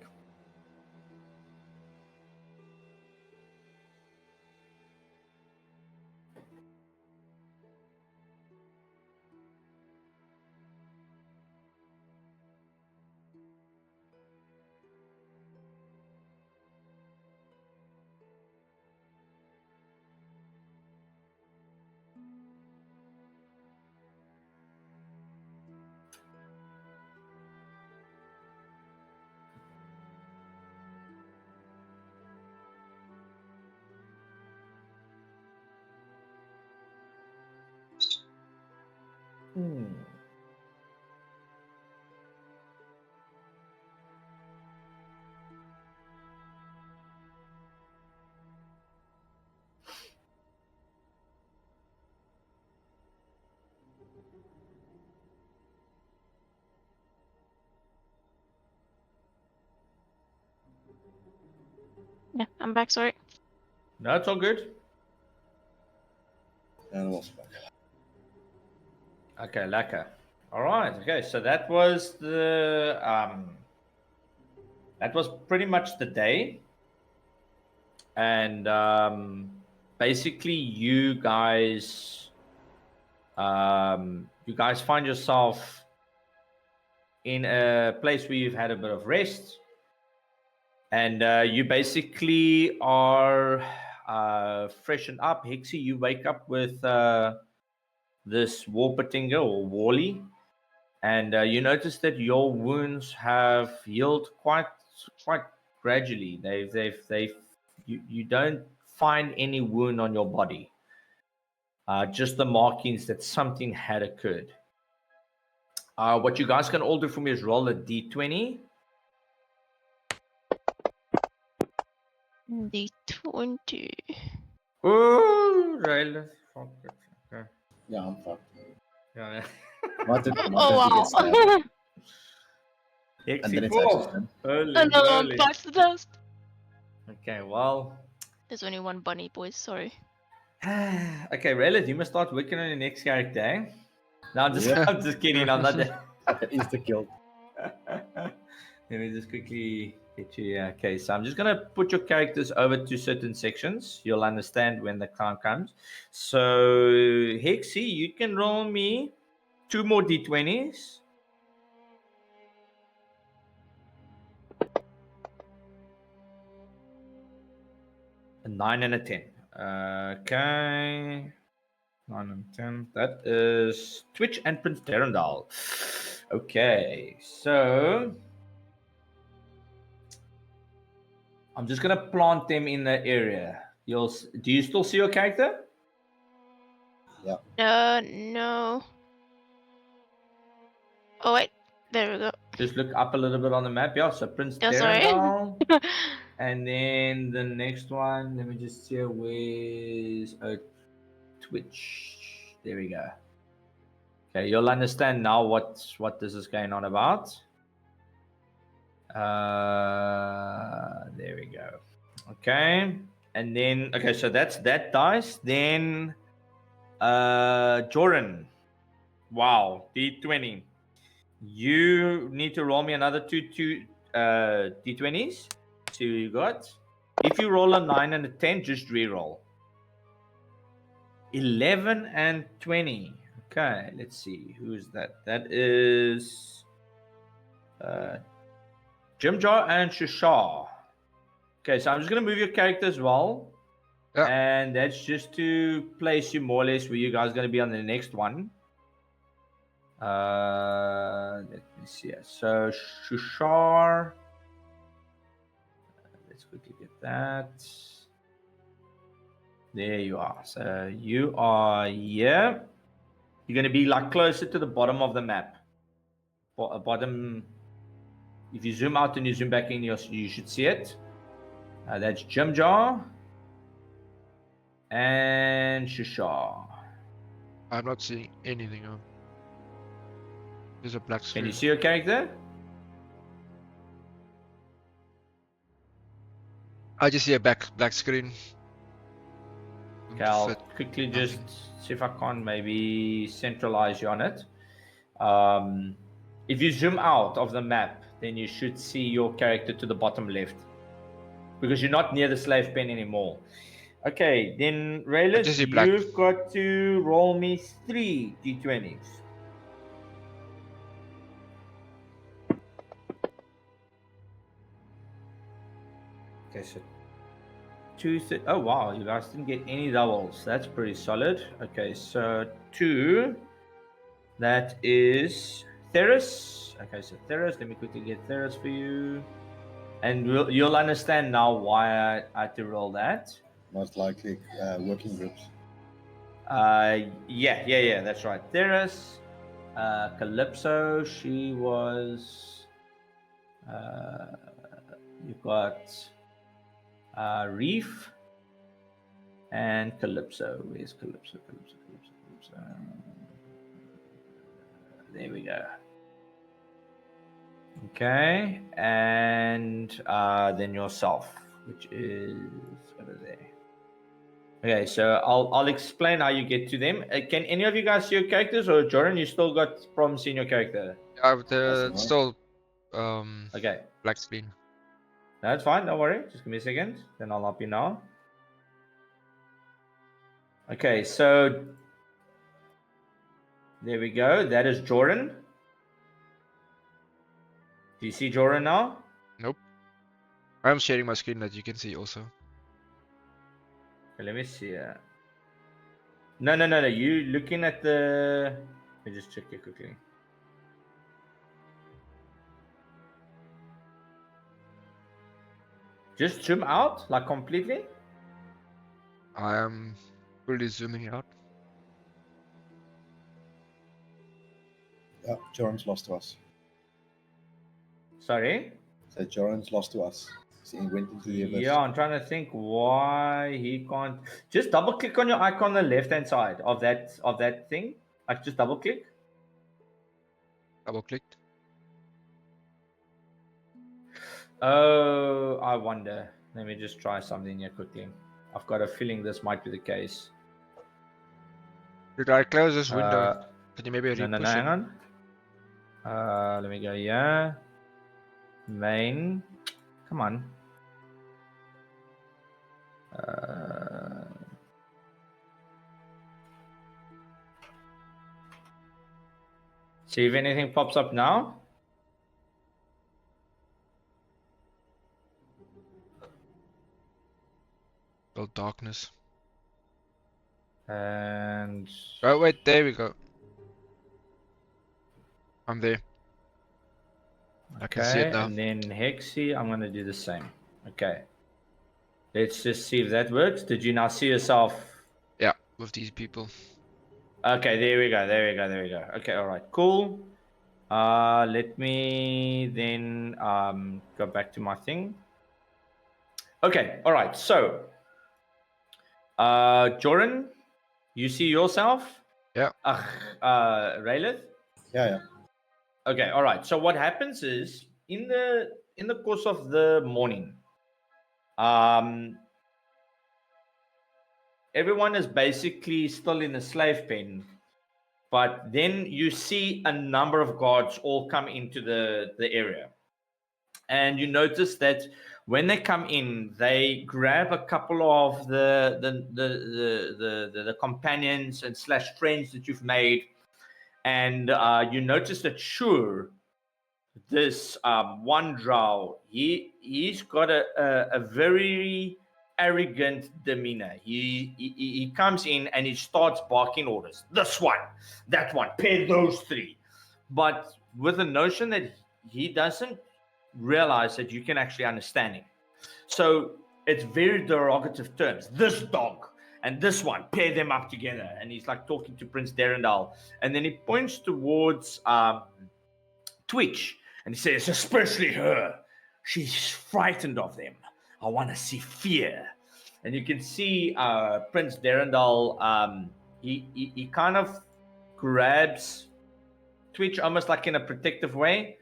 Yeah, I'm back. Sorry. No, it's all good. And also back. Okay, lekker. All right. Okay, so that was pretty much the day, and basically you guys find yourself in a place where you've had a bit of rest, and you basically are freshened up. Hixie, you wake up with this Warpatinga or Wally, and you notice that your wounds have healed quite gradually. They've you don't find any wound on your body. Just the markings that something had occurred. What you guys can all do for me is roll a d20. D20. Oh, right. Okay. Yeah, I'm fucked. Yeah. What did Oh you get stabbed? Hixie And then it's 4. actually done. Holy Oh no, moly. touch the dust. Okay, well. There's only one bunny, boys. Sorry. Okay, Raylan, you must start working on your next character, eh? No, I'm just, Yep. I'm just kidding. I'm not there. Insta kill. Let me just quickly get you. Okay, so I'm just going to put your characters over to certain sections. You'll understand when the time comes. So, Hexy, you can roll me 2 more d20s. A 9 and a 10. Okay. 9 and 10. That is Twitch and Prince Terendal. Okay, so I'm just gonna plant them in the area. Do you still see your character? No. Oh wait, there we go. Just look up a little bit on the map. Yeah, so Prince Yeah, sorry. Terendal. And then the next one, let me just see where's Twitch. There we go. Okay, you'll understand now what this is going on about. There we go. Okay, and then okay, so that's that dice. Then Joran. Wow, D20. You need to roll me another two D20s. See what you got. If you roll a 9 and a 10, just re-roll. 11 and 20. Okay, let's see. Who's that? That is Jim Jar and Shushar. Okay, so I'm just gonna move your character as well. Yeah. And that's just to place you more or less where you guys are gonna be on the next one. Let me see. So Shushar. Let's quickly get that. There you are. So you are here. You're going to be like closer to the bottom of the map. Bottom. If you zoom out and you zoom back in, you should see it. That's Jim Jar and Shushar. I'm not seeing anything on. There's a black Can screen. you see your character? I just see a black screen. Okay, I'll Fit. quickly just Nothing. see if I can't maybe centralize you on it. If you zoom out of the map, then you should see your character to the bottom left. Because you're not near the slave pen anymore. Okay, then Raylis, just see black. you've got to roll me 3 d20s. Okay, so oh wow, you guys didn't get any doubles. That's pretty solid. Okay, so 2. That is Theris. Okay, so Theris, let me quickly get Theris for you. And you'll understand now why I had to roll that. Most likely working groups. Yeah, that's right. Theris, Calypso, she was. You've got Reef and Calypso. Where's Calypso? There we go. Okay, and then yourself, which is over there. Okay, so I'll explain how you get to them. Can any of you guys see your characters, or Jordan, you still got problems seeing your character? It's still Okay, black screen. that's fine. Don't worry. Just give me a second. Then I'll help you now. Okay, so there we go. That is Jordan. Do you see Jordan now? Nope. I'm sharing my screen that you can see also. Okay, let me see. No. You looking at the. Let me just check here quickly. Just zoom out, like completely. I am fully zooming out. Yeah, Joran's lost to us. Sorry? So Joran's lost to us. So he went into the abyss. Yeah, I'm trying to think why he can't. Just double click on your icon on the left hand side of that thing. Like just double click. Double clicked. Oh, I wonder. Let me just try something here quickly. I've got a feeling this might be the case. Did I close this window? Can you maybe No, repush hang it? on. Let me go here. Main. Come on. See if anything pops up now. Oh, darkness. And Oh wait, there we go. I'm there. I can see it now. and then Hexy, I'm gonna do the same. Okay. Let's just see if that works. Did you now see yourself? Yeah, with these people. Okay, there we go. Okay, all right, cool. Let me then go back to my thing. Okay, all right. So, Joran, you see yourself? Yeah. Raylith? Yeah. Okay, all right. So what happens is in the course of the morning, everyone is basically still in the slave pen, but then you see a number of guards all come into the area, and you notice that when they come in, they grab a couple of the companions and / friends that you've made, and you notice that Shur this one drow, he's got a very arrogant demeanor. He comes in and he starts barking orders. This one, that one, pair those three. But with the notion that he doesn't realize that you can actually understand him. So it's very derogative terms. This dog and this one, pair them up together. And he's like talking to Prince Derendal. And then he points towards Twitch and he says, especially her. She's frightened of them. I want to see fear. And you can see Prince Derendal, he kind of grabs Twitch almost like in a protective way.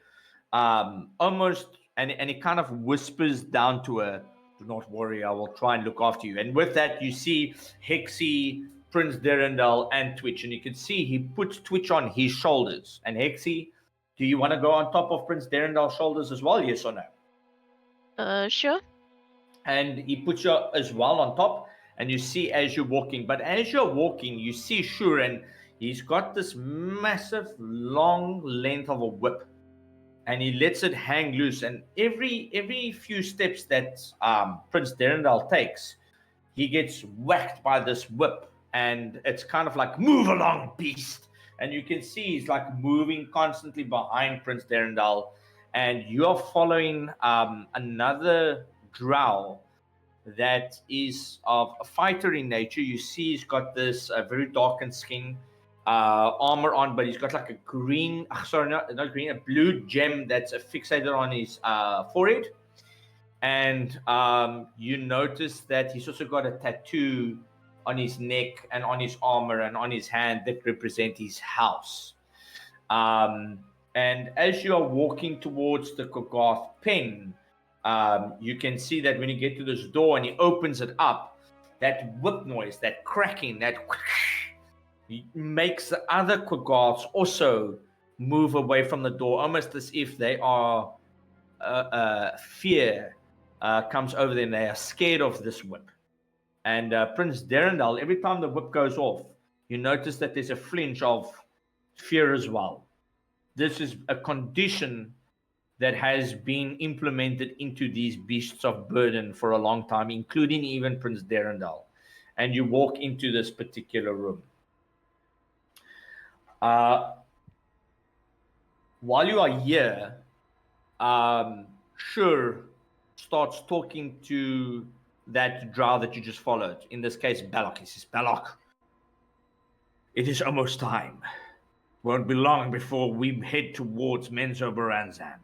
Almost, and he kind of whispers down to her, do not worry, I will try and look after you. And with that, you see Hexy, Prince Derendal, and Twitch. And you can see he puts Twitch on his shoulders. And Hexy, do you want to go on top of Prince Derendal's shoulders as well, yes or no? Sure. And he puts you as well on top. And you see as you're walking. But as you're walking, you see Shuren. He's got this massive, long length of a whip. And he lets it hang loose. And every few steps that Prince Derendal takes, he gets whacked by this whip. And it's kind of like, move along, beast. And you can see he's like moving constantly behind Prince Derendal. And you're following another drow that is of a fighter in nature. You see he's got this very darkened skin, armor on, but he's got like a green, not green, a blue gem that's fixated on his forehead. And you notice that he's also got a tattoo on his neck and on his armor and on his hand that represent his house. And as you are walking towards the Kogarth pen, you can see that when you get to this door and he opens it up, that whip noise, that cracking, that makes the other Kogarths also move away from the door, almost as if they are fear comes over them. They are scared of this whip. And Prince Derendal, every time the whip goes off, you notice that there's a flinch of fear as well. This is a condition that has been implemented into these beasts of burden for a long time, including even Prince Derendal. And you walk into this particular room. While you are here, Shur starts talking to that drow that you just followed. In this case, Balok. He says, Balok, it is almost time. Won't be long before we head towards Menzo Baranzan.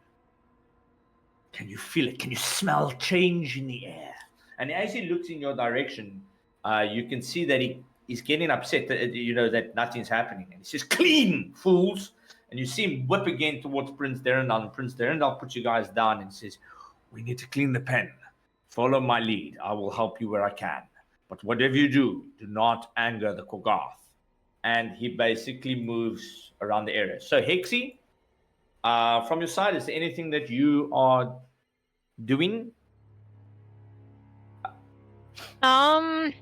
Can you feel it? Can you smell change in the air? And as he looks in your direction, you can see that he's getting upset that, that nothing's happening. And he says, clean, fools. And you see him whip again towards Prince Derendal. And Prince Derendal puts you guys down and says, we need to clean the pen. Follow my lead. I will help you where I can. But whatever you do not anger the Kogarth. And he basically moves around the area. So Hexy, from your side, is there anything that you are doing? No,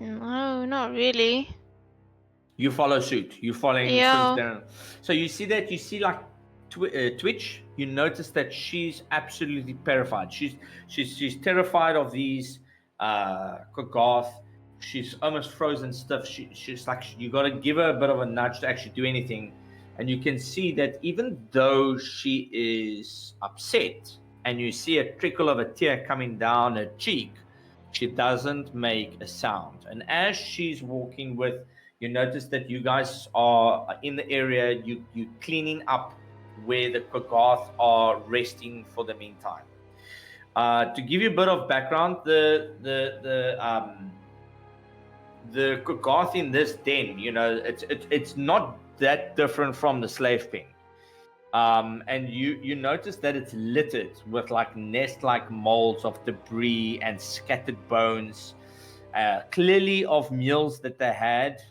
not really. You follow suit. You following Prince Yeah. Derendal. So you see like Twitch. You notice that she's absolutely terrified. She's terrified of these Kogarth. She's almost frozen stiff. She's like, you got to give her a bit of a nudge to actually do anything. And you can see that even though she is upset and you see a trickle of a tear coming down her cheek, she doesn't make a sound. And as she's walking with, you notice that you guys are in the area, you cleaning up where the Kogarth are resting for the meantime. To give you a bit of background, the Kogarth in this den, it's not that different from the slave pen. And you notice that it's littered with like nest-like molds of debris and scattered bones, clearly of meals that they had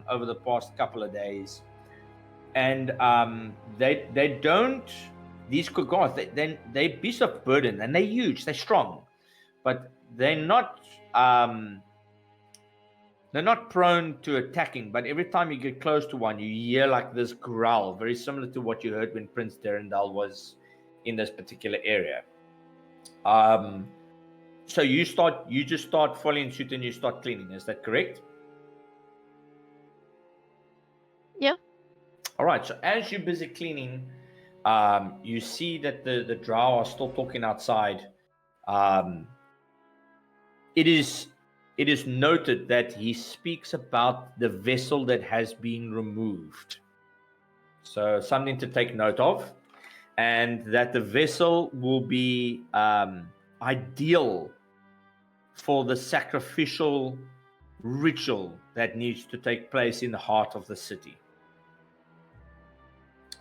over the past couple of days. And they don't, these Kogarth, they're beasts of burden, and they're huge, they're strong, but they're not they're not prone to attacking, but every time you get close to one, you hear like this growl, very similar to what you heard when Prince Derendal was in this particular area. So you just start following suit and you start cleaning. Is that correct? Yeah. All right. So as you're busy cleaning, you see that the drow are still talking outside. It is noted that he speaks about the vessel that has been removed. So something to take note of, and that the vessel will be ideal for the sacrificial ritual that needs to take place in the heart of the city.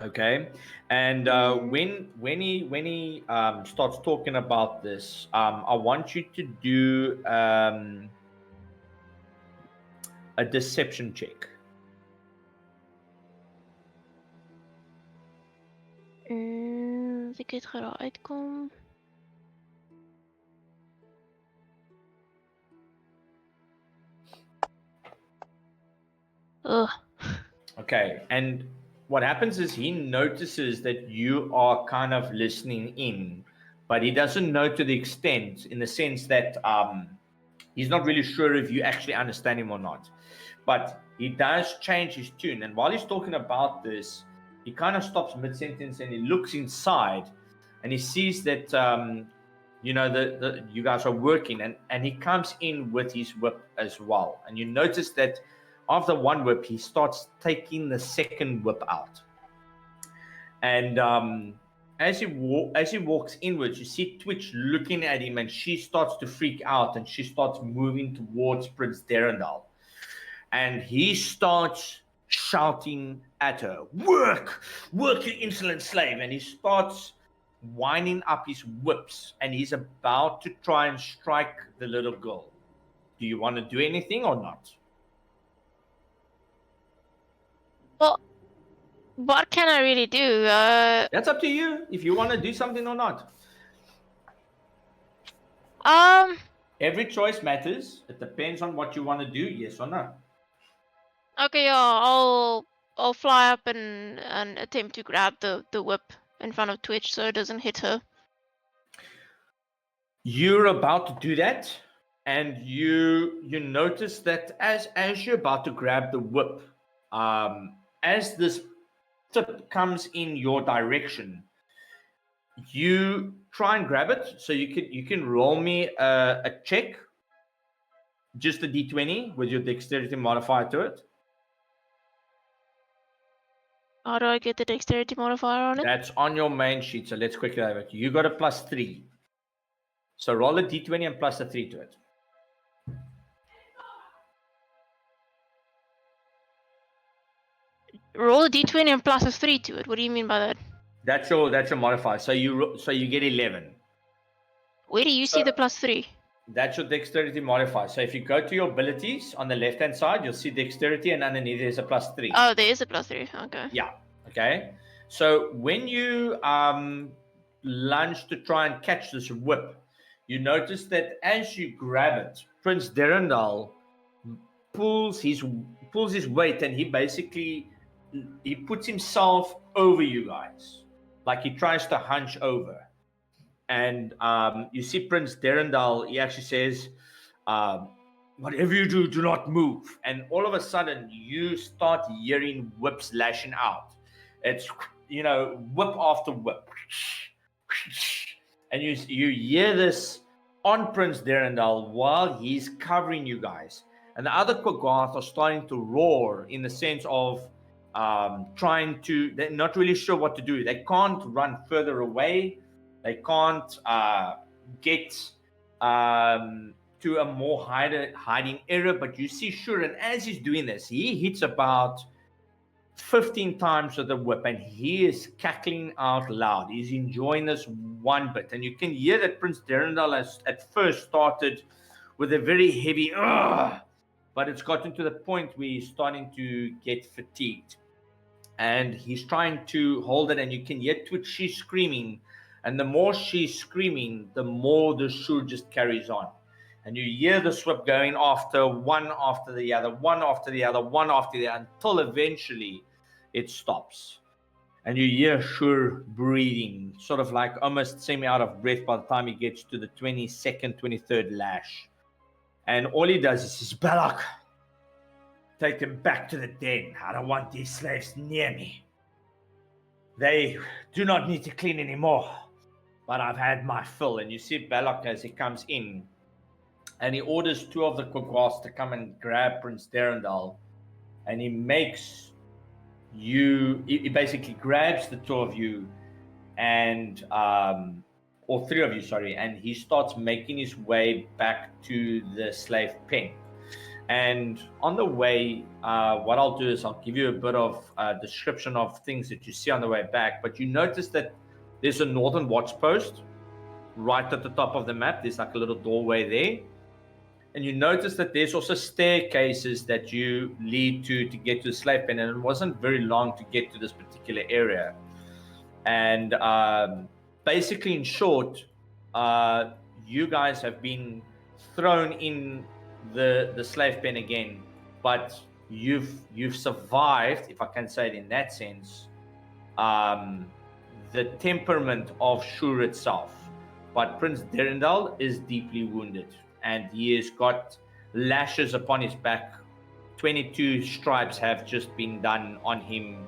Okay, and when he starts talking about this, I want you to do a deception check. Als ik het eruit kom. Ugh. Okay, and what happens is he notices that you are kind of listening in, but he doesn't know to the extent, in the sense that he's not really sure if you actually understand him or not. But he does change his tune, and while he's talking about this, he kind of stops mid-sentence and he looks inside, and he sees that you guys are working, and he comes in with his whip as well, and you notice that after one whip, he starts taking the second whip out. And as he walks inwards, you see Twitch looking at him, and she starts to freak out, and she starts moving towards Prince Derendal. And he starts shouting at her, work, you insolent slave. And he starts winding up his whips, and he's about to try and strike the little girl. Do you want to do anything or not? Well, what can I really do? That's up to you if you want to do something or not. Every choice matters. It depends on what you want to do, yes or no. Okay, yeah, I'll fly up and attempt to grab the whip in front of Twitch so it doesn't hit her. You're about to do that, and you notice that as you're about to grab the whip, as this tip comes in your direction, you try and grab it. So you can roll me a check, just a d20 with your dexterity modifier to it. How do I get the dexterity modifier on it? That's on your main sheet, so let's quickly have it. You got a +3. So roll a d20 and plus a 3 to it. Roll a d20 and plus a 3 to it. What do you mean by that? That's your modifier. So you get 11. Where do you see the +3? That's your dexterity modifier. So if you go to your abilities on the left-hand side, you'll see dexterity, and underneath there's a +3. Oh, there is a +3. Okay. Yeah. Okay. So when you lunge to try and catch this whip, you notice that as you grab it, Prince Derendal pulls his weight, and he puts himself over you guys, like he tries to hunch over. And you see Prince Derendal, he actually says, whatever you do, do not move. And all of a sudden, you start hearing whips lashing out. It's, whip after whip. And you hear this on Prince Derendal while he's covering you guys. And the other Quaggoth are starting to roar, in the sense of they're not really sure what to do. They can't run further away. They can't get to a more hiding area. But you see Shurin, as he's doing this, he hits about 15 times with the whip, and he is cackling out loud. He's enjoying this one bit. And you can hear that Prince Derendal has at first started with a very heavy, but it's gotten to the point where he's starting to get fatigued. And he's trying to hold it, and you can hear Twitch, she's screaming. And the more she's screaming, the more the shur just carries on. And you hear the swift going after one after the other, one after the other, one after the other, until eventually it stops. And you hear Shur breathing, sort of like almost semi out of breath by the time he gets to the 22nd, 23rd lash. And all he does is says, Balak, take them back to the den. I don't want these slaves near me. They do not need to clean anymore, but I've had my fill. And you see Balak as he comes in, and he orders two of the Quaggas to come and grab Prince Derendal, and he makes you, he basically grabs the two of you, and or three of you, sorry, and he starts making his way back to the slave pen. And on the way, what I'll do is I'll give you a bit of description of things that you see on the way back. But you notice that there's a northern watch post right at the top of the map. There's like a little doorway there. And you notice that there's also staircases that you lead to get to the slave pen. And it wasn't very long to get to this particular area. And basically, in short, you guys have been thrown in the slave pen again, but you've survived, if I can say it in that sense, the temperament of Shur itself. But Prince Derendal is deeply wounded, and he has got lashes upon his back. 22 stripes have just been done on him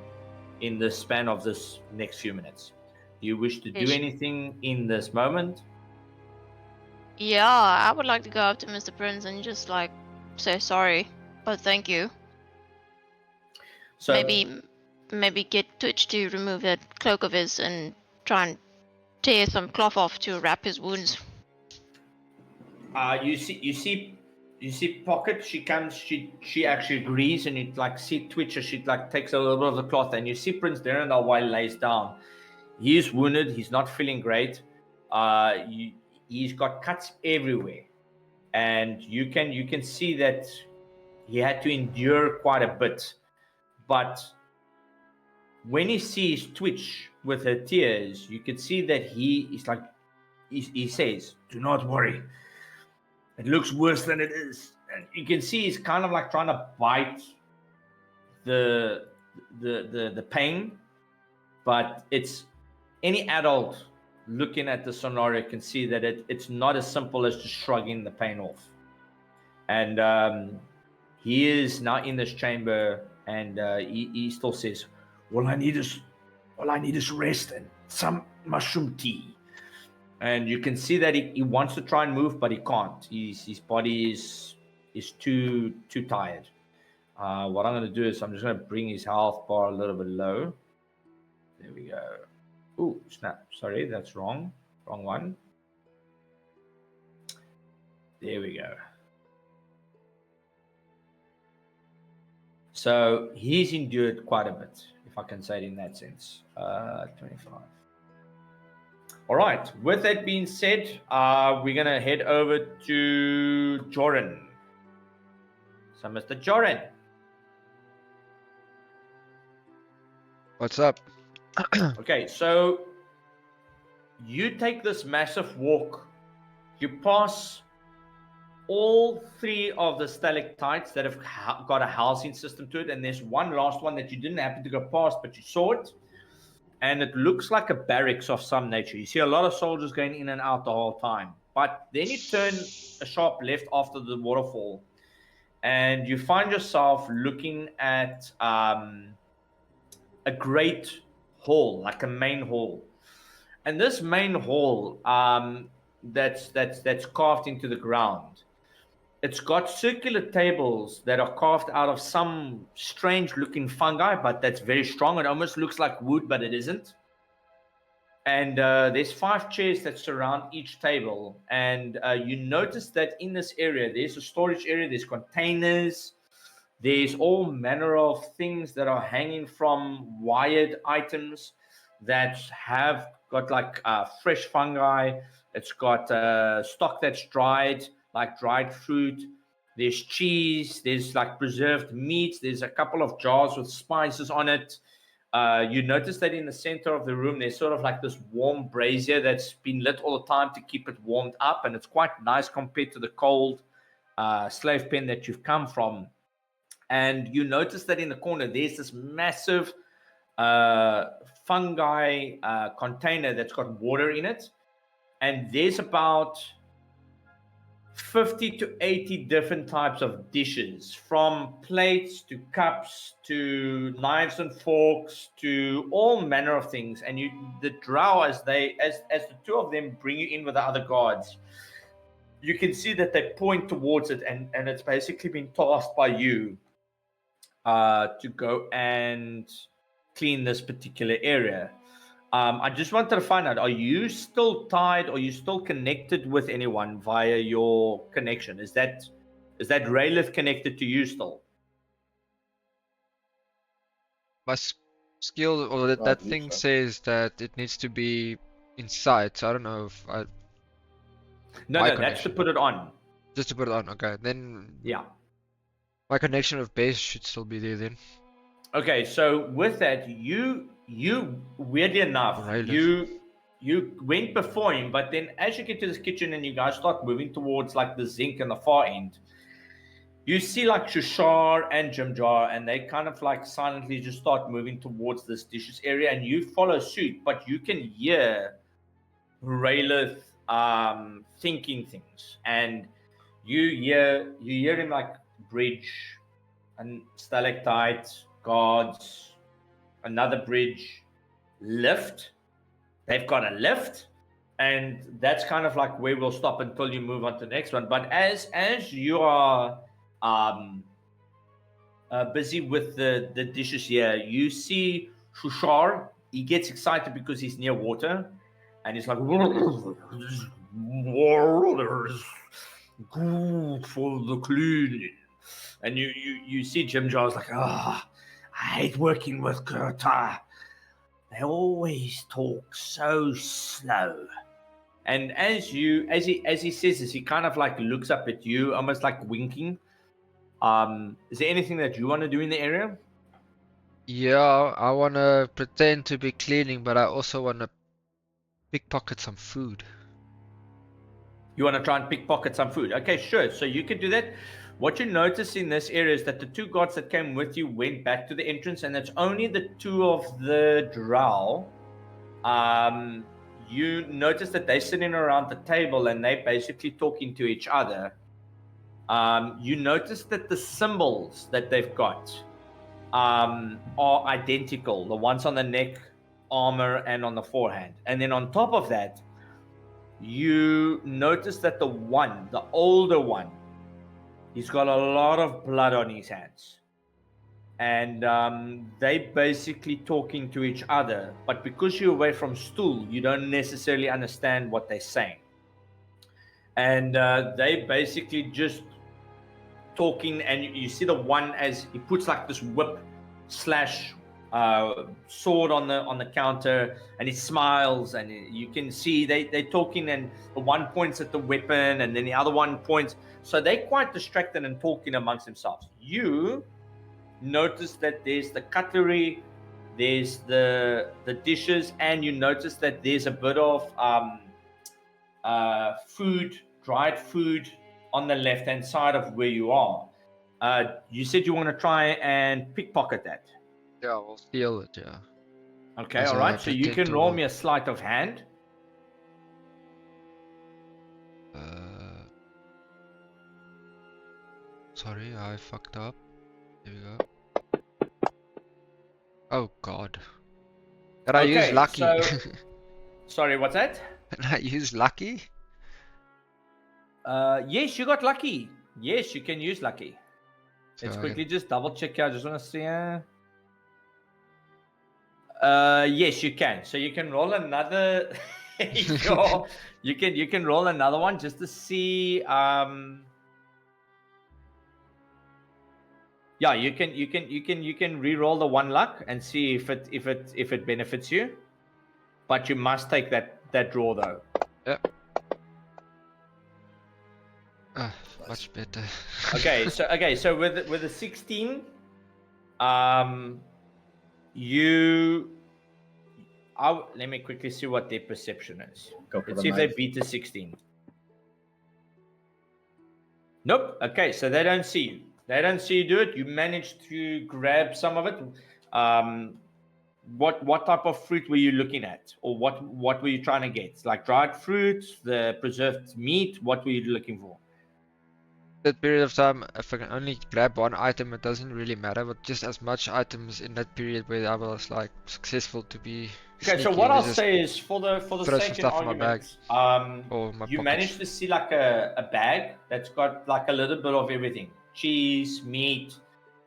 in the span of this next few minutes. Do you wish to do anything in this moment? Yeah, I would like to go up to Mr. Prince and just like say sorry, but thank you. So maybe get Twitch to remove that cloak of his and try and tear some cloth off to wrap his wounds. You see Pocket, she comes, she actually agrees, and you like see Twitch as she like takes a little bit of the cloth, and you see Prince Derendal while he lays down. He is wounded, he's not feeling great. He's got cuts everywhere, and you can see that he had to endure quite a bit. But when he sees Twitch with her tears, you can see that he is like, he says, "Do not worry. It looks worse than it is." And you can see he's kind of like trying to bite the pain, but it's any adult looking at the scenario can see that it's not as simple as just shrugging the pain off. And he is now in this chamber, and he still says, all I need is rest and some mushroom tea. And you can see that he wants to try and move, but he can't. His body is too tired. What I'm going to do is I'm just going to bring his health bar a little bit low. There we go. Oh, snap. Sorry, that's wrong. Wrong one. There we go. So he's endured quite a bit, if I can say it in that sense. 25. All right. With that being said, we're going to head over to Joran. So, Mr. Joran. What's up? Okay, so you take this massive walk. You pass all three of the stalactites that have got a housing system to it, and there's one last one that you didn't happen to go past, but you saw it, and it looks like a barracks of some nature. You see a lot of soldiers going in and out the whole time, but then you turn a sharp left after the waterfall, and you find yourself looking at a great hall, like a main hall. And this main hall that's carved into the ground, it's got circular tables that are carved out of some strange looking fungi, but that's very strong. It almost looks like wood, but it isn't. And there's 5 chairs that surround each table. And you notice that in this area, there's a storage area, there's containers, there's all manner of things that are hanging from wired items that have got like fresh fungi. It's got stock that's dried, like dried fruit. There's cheese. There's like preserved meats. There's a couple of jars with spices on it. You notice that in the center of the room, there's sort of like this warm brazier that's been lit all the time to keep it warmed up, and it's quite nice compared to the cold slave pen that you've come from. And you notice that in the corner, there's this massive fungi container that's got water in it, and there's about 50 to 80 different types of dishes, from plates to cups to knives and forks to all manner of things. And the drow, as the two of them bring you in with the other guards, you can see that they point towards it, and it's basically been tasked by you to go and clean this particular area. I just wanted to find out, are you still tied, or are you still connected with anyone via your connection? Is that Raylith connected to you still? My skill, or I that believe thing so. says that it needs to be inside, so I don't know if I... No, My that's to connection. put it on. Just to put it on, okay. Then Yeah. my connection of base should still be there then. Okay, so with that, you weirdly enough, Raylith. you went before him, but then as you get to this kitchen and you guys start moving towards like the zinc in the far end, you see like Shushar and Jimjar, and they kind of like silently just start moving towards this dishes area, and you follow suit, but you can hear Raylith thinking things, and you hear him like bridge and stalactite, guards, another bridge, lift. They've got a lift, and that's kind of like where we'll stop until you move on to the next one. But as you are busy with the dishes here, you see Shushar. He gets excited because he's near water, and he's like, "Waters, good for the cleaning." And you see Jim Jar's like, I hate working with Kurta. They always talk so slow. And as he says this, he kind of like looks up at you, almost like winking. Is there anything that you want to do in the area? Yeah, I wanna pretend to be cleaning, but I also wanna pickpocket some food. You want to try and pickpocket some food? Okay, sure. So you can do that. What you notice in this area is that the two gods that came with you went back to the entrance, and it's only the two of the drow. You notice that they're sitting around the table and they're basically talking to each other. You notice that the symbols that they've got are identical. The ones on the neck, armor, and on the forehand. And then on top of that, you notice that the older one, he's got a lot of blood on his hands. And they basically talking to each other. But because you're away from stool, you don't necessarily understand what they're saying. And they basically just talking, and you see the one as he puts like this whip slash sword on the counter, and he smiles, and you can see they're talking, and the one points at the weapon and then the other one points, so they're quite distracted and talking amongst themselves. You notice that there's the cutlery, there's the dishes, and you notice that there's a bit of food, dried food on the left hand side of where you are. You said you want to try and pickpocket that. Yeah, we'll steal it, yeah. Okay, As all I right. So you pretend can to roll walk. me a sleight of hand. Sorry, I fucked up. Here we go. Oh god. Can I use Okay, lucky? so sorry, what's that? Can I use lucky? Yes, you got lucky. Yes, you can use lucky. So Let's I quickly can... just double check here. I just want to see. Yes, you can. So you can roll another. You can roll another one just to see. Yeah, you can re-roll the one luck and see if it benefits you. But you must take that draw though. Yep. Much better. Okay, so with the 16, Let me quickly see what their perception is. Go for Let's the see if they knife. beat the 16. Nope. Okay, so they don't see you. They don't see you do it. You managed to grab some of it. What type of fruit were you looking at, or what were you trying to get? Like dried fruit, the preserved meat. What were you looking for? That period of time, if I can only grab one item, it doesn't really matter, but just as much items in that period where I was like successful to be Okay, sneaky, so what I'll let's just say is, for the throw some sake of stuff in my bag argument, or my you pockets. managed to see like a bag that's got like a little bit of everything: cheese, meat.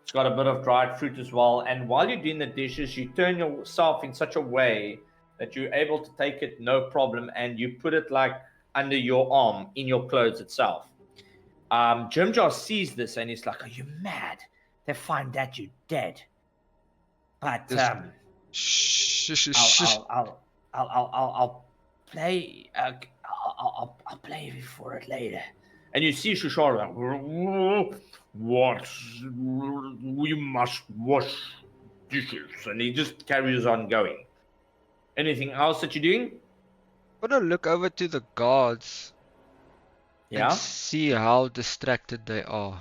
It's got a bit of dried fruit as well. And while you're doing the dishes, you turn yourself in such a way that you're able to take it no problem, and you put it like under your arm in your clothes itself. Jim Jar sees this and he's like, "Are you mad? They find that you're dead." But Just shh. I'll play. I'll play for it later. And you see Shushar like, what? We must wash dishes, and he just carries on going. Anything else that you're doing? I'm gonna look over to the guards and Yeah. see how distracted they are.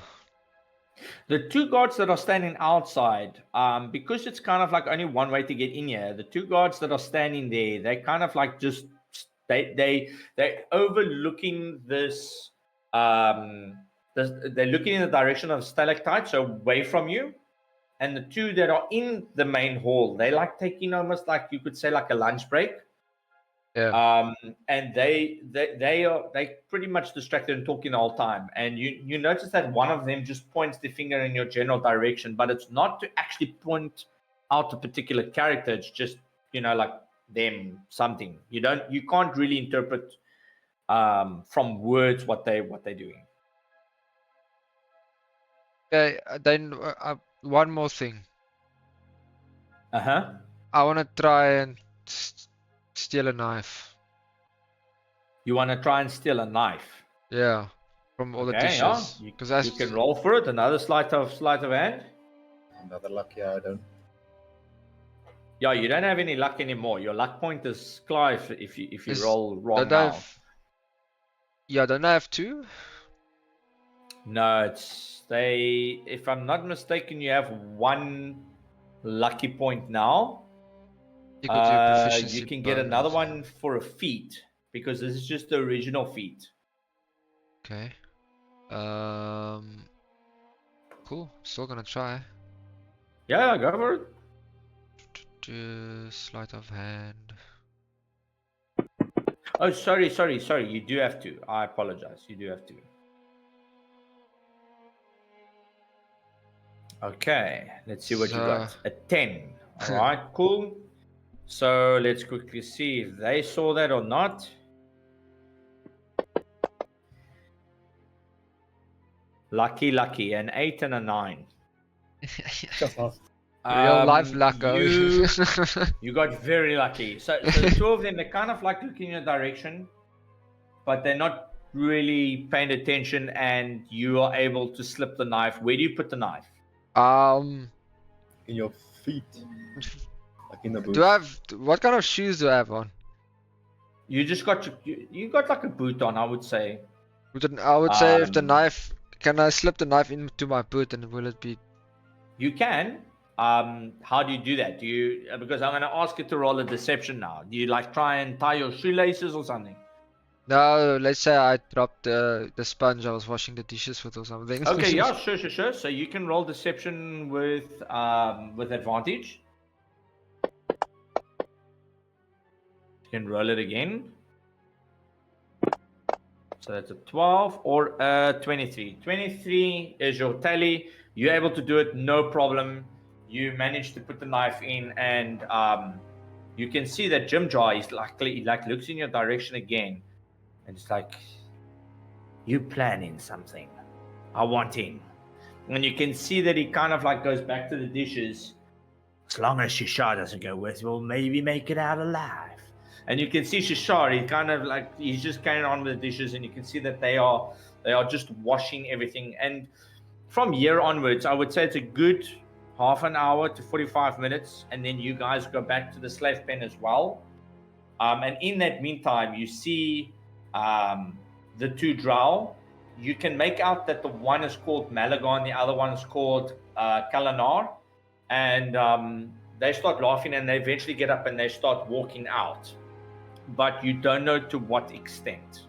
The two guards that are standing outside, because it's kind of like only one way to get in here. The two guards that are standing there, they kind of like just they're overlooking this. They're looking in the direction of stalactite, so away from you. And the two that are in the main hall, they like taking almost like you could say like a lunch break. Yeah. And they pretty much distracted and talking the whole time. And you notice that one of them just points the finger in your general direction, but it's not to actually point out a particular character. It's just like them something. You can't really interpret from words what they're doing. Okay. Then one more thing. Uh-huh. I wanna try and steal a knife. You want to try and steal a knife? Yeah. From all the Okay, yeah. dishes. Because You can roll for it. Another sleight of hand. Another lucky I don't. Yeah, you don't have any luck anymore. Your luck point is Clive if you roll wrong don't now. Don't I have two? No, it's they. If I'm not mistaken, you have one lucky point now. Equal to your proficiency You can get another bonus. one for a feat because this is just the original feat. Okay. Cool. Still gonna try. Yeah, go for it. Sleight of hand. Oh, sorry. You do have to. I apologize. You do have to. Okay, let's see what you got. A 10. All right, cool. So let's quickly see if they saw that or not. Lucky. An 8 and a 9. Real life lucko. You got very lucky. So the two of them, they're kind of like looking in your direction, but they're not really paying attention, and you are able to slip the knife. Where do you put the knife? In your feet. Like in the boots. What kind of shoes do I have on? You just got you got like a boot on, I would say. I would say if the knife, can I slip the knife into my boot and will it be? You can. How do you do that? Do you, because I'm going to ask you to roll a deception now. Do you like try and tie your shoelaces or something? No, let's say I dropped the sponge I was washing the dishes with or something. Okay, yeah, sure. So you can roll deception with advantage. You can roll it again. So that's a 12 or a 23. 23 is your tally. You're able to do it, no problem. You manage to put the knife in, and you can see that Jim Jar is like looks in your direction again, and it's like, you planning something. I want in. And you can see that he kind of like goes back to the dishes. As long as Shishar doesn't go with, we'll maybe make it out alive. And you can see Shishar, he kind of like, he's just carrying on with the dishes, and you can see that they are just washing everything. And from here onwards, I would say it's a good half an hour to 45 minutes, and then you guys go back to the slave pen as well. And in that meantime, you see the two drow. You can make out that the one is called Malagon, the other one is called Kalanar. And they start laughing, and they eventually get up and they start walking out. But you don't know to what extent.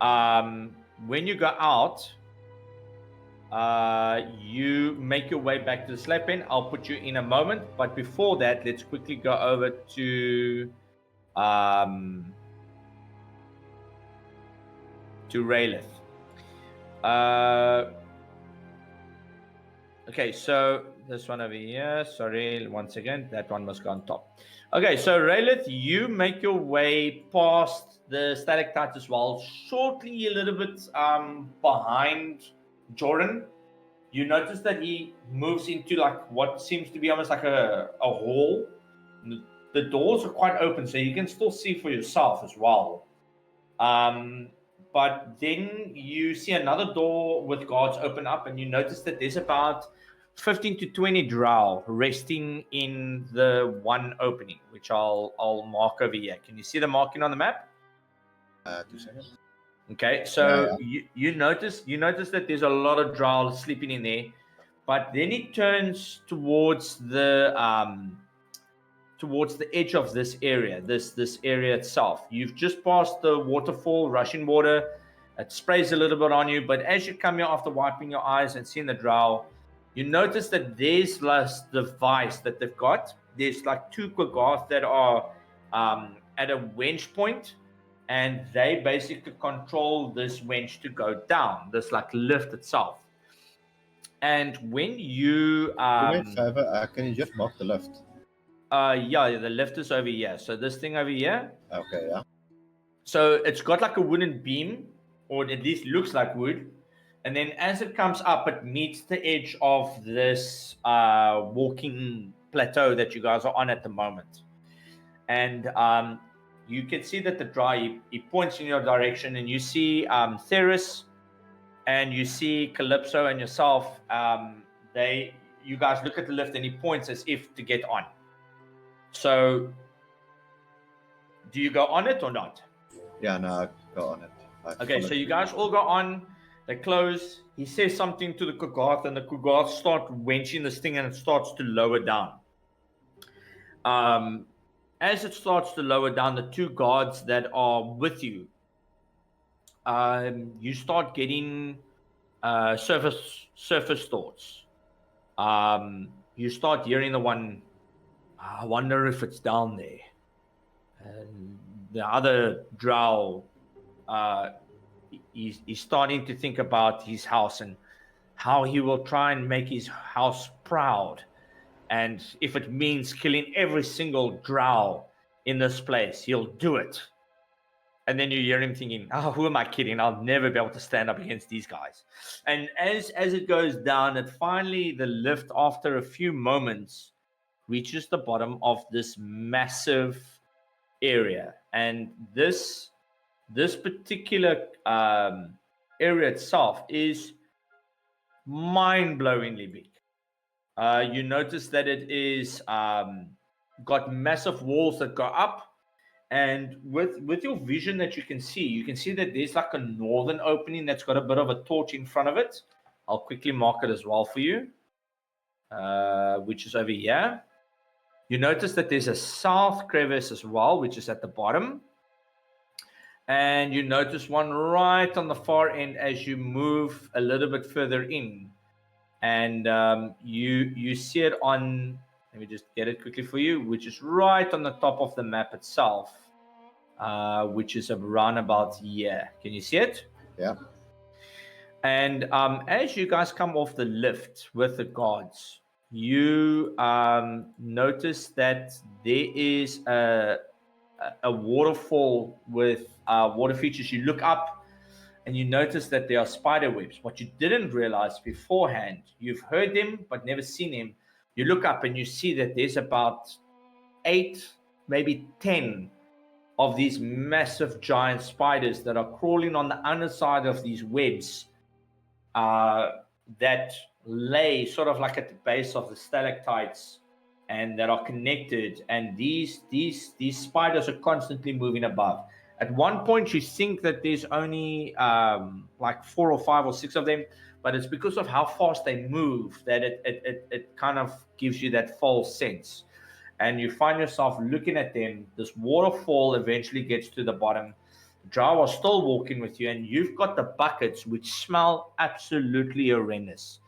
When you go out, you make your way back to the slave pen. I'll put you in a moment, but before that, let's quickly go over to Raelith. Okay, so this one over here. Sorry, once again, that one must go on top. Okay, so Raelith, you make your way past the stalactites as well, shortly a little bit behind Jordan. You notice that he moves into like what seems to be almost like a hall. The doors are quite open, so you can still see for yourself as well. But then you see another door with guards open up, and you notice that there's about 15 to 20 drow resting in the one opening, which I'll mark over here. Can you see the marking on the map? 2 seconds. Okay, so Yeah. you notice that there's a lot of drow sleeping in there, but then it turns towards the edge of this area, this area itself. You've just passed the waterfall, rushing water. It sprays a little bit on you, but as you come here after wiping your eyes and seeing the drow, you notice that there's this device that they've got. There's like two Quaggoth that are at a winch point, and they basically control this winch to go down, this like lift itself. And when you Do me a favor, can you just mark the lift? yeah, the lift is over here. So this thing over here. Okay, yeah. So it's got like a wooden beam, or at least looks like wood. And then as it comes up, it meets the edge of this walking plateau that you guys are on at the moment. And you can see that the drow, he points in your direction, and you see Theris, and you see Calypso and yourself. You guys look at the lift, and he points as if to get on. So, do you go on it or not? Yeah, no, I go on it. Okay, so you guys all go on. They close. He says something to the Quaggoth, and the Quaggoth start wenching this thing, and it starts to lower down. As it starts to lower down, the two guards that are with you, you start getting surface thoughts. You start hearing the one, I wonder if it's down there. And the other drow, he's starting to think about his house and how he will try and make his house proud. And if it means killing every single drow in this place, he'll do it. And then you hear him thinking, oh, who am I kidding? I'll never be able to stand up against these guys. And as it goes down, it finally, the lift, after a few moments, reaches the bottom of this massive area. And this particular area itself is mind-blowingly big. You notice that it is got massive walls that go up. And with your vision that you can see that there's like a northern opening that's got a bit of a torch in front of it. I'll quickly mark it as well for you, which is over here. You notice that there's a south crevice as well, which is at the bottom. And you notice one right on the far end as you move a little bit further in. And you see it on, let me just get it quickly for you, which is right on the top of the map itself, which is around about here. Can you see it? Yeah. And as you guys come off the lift with the guards, you notice that there is a waterfall with water features. You look up and you notice that there are spider webs. What you didn't realize beforehand, you've heard them but never seen them. You look up and you see that there's about 8, maybe 10 of these massive giant spiders that are crawling on the underside of these webs that lay sort of like at the base of the stalactites and that are connected, and these spiders are constantly moving above. At one point you think that there's only like 4 or 5 or 6 of them, but it's because of how fast they move that it kind of gives you that false sense, and you find yourself looking at them. This waterfall eventually gets to the bottom. Drow are still walking with you, and you've got the buckets which smell absolutely horrendous.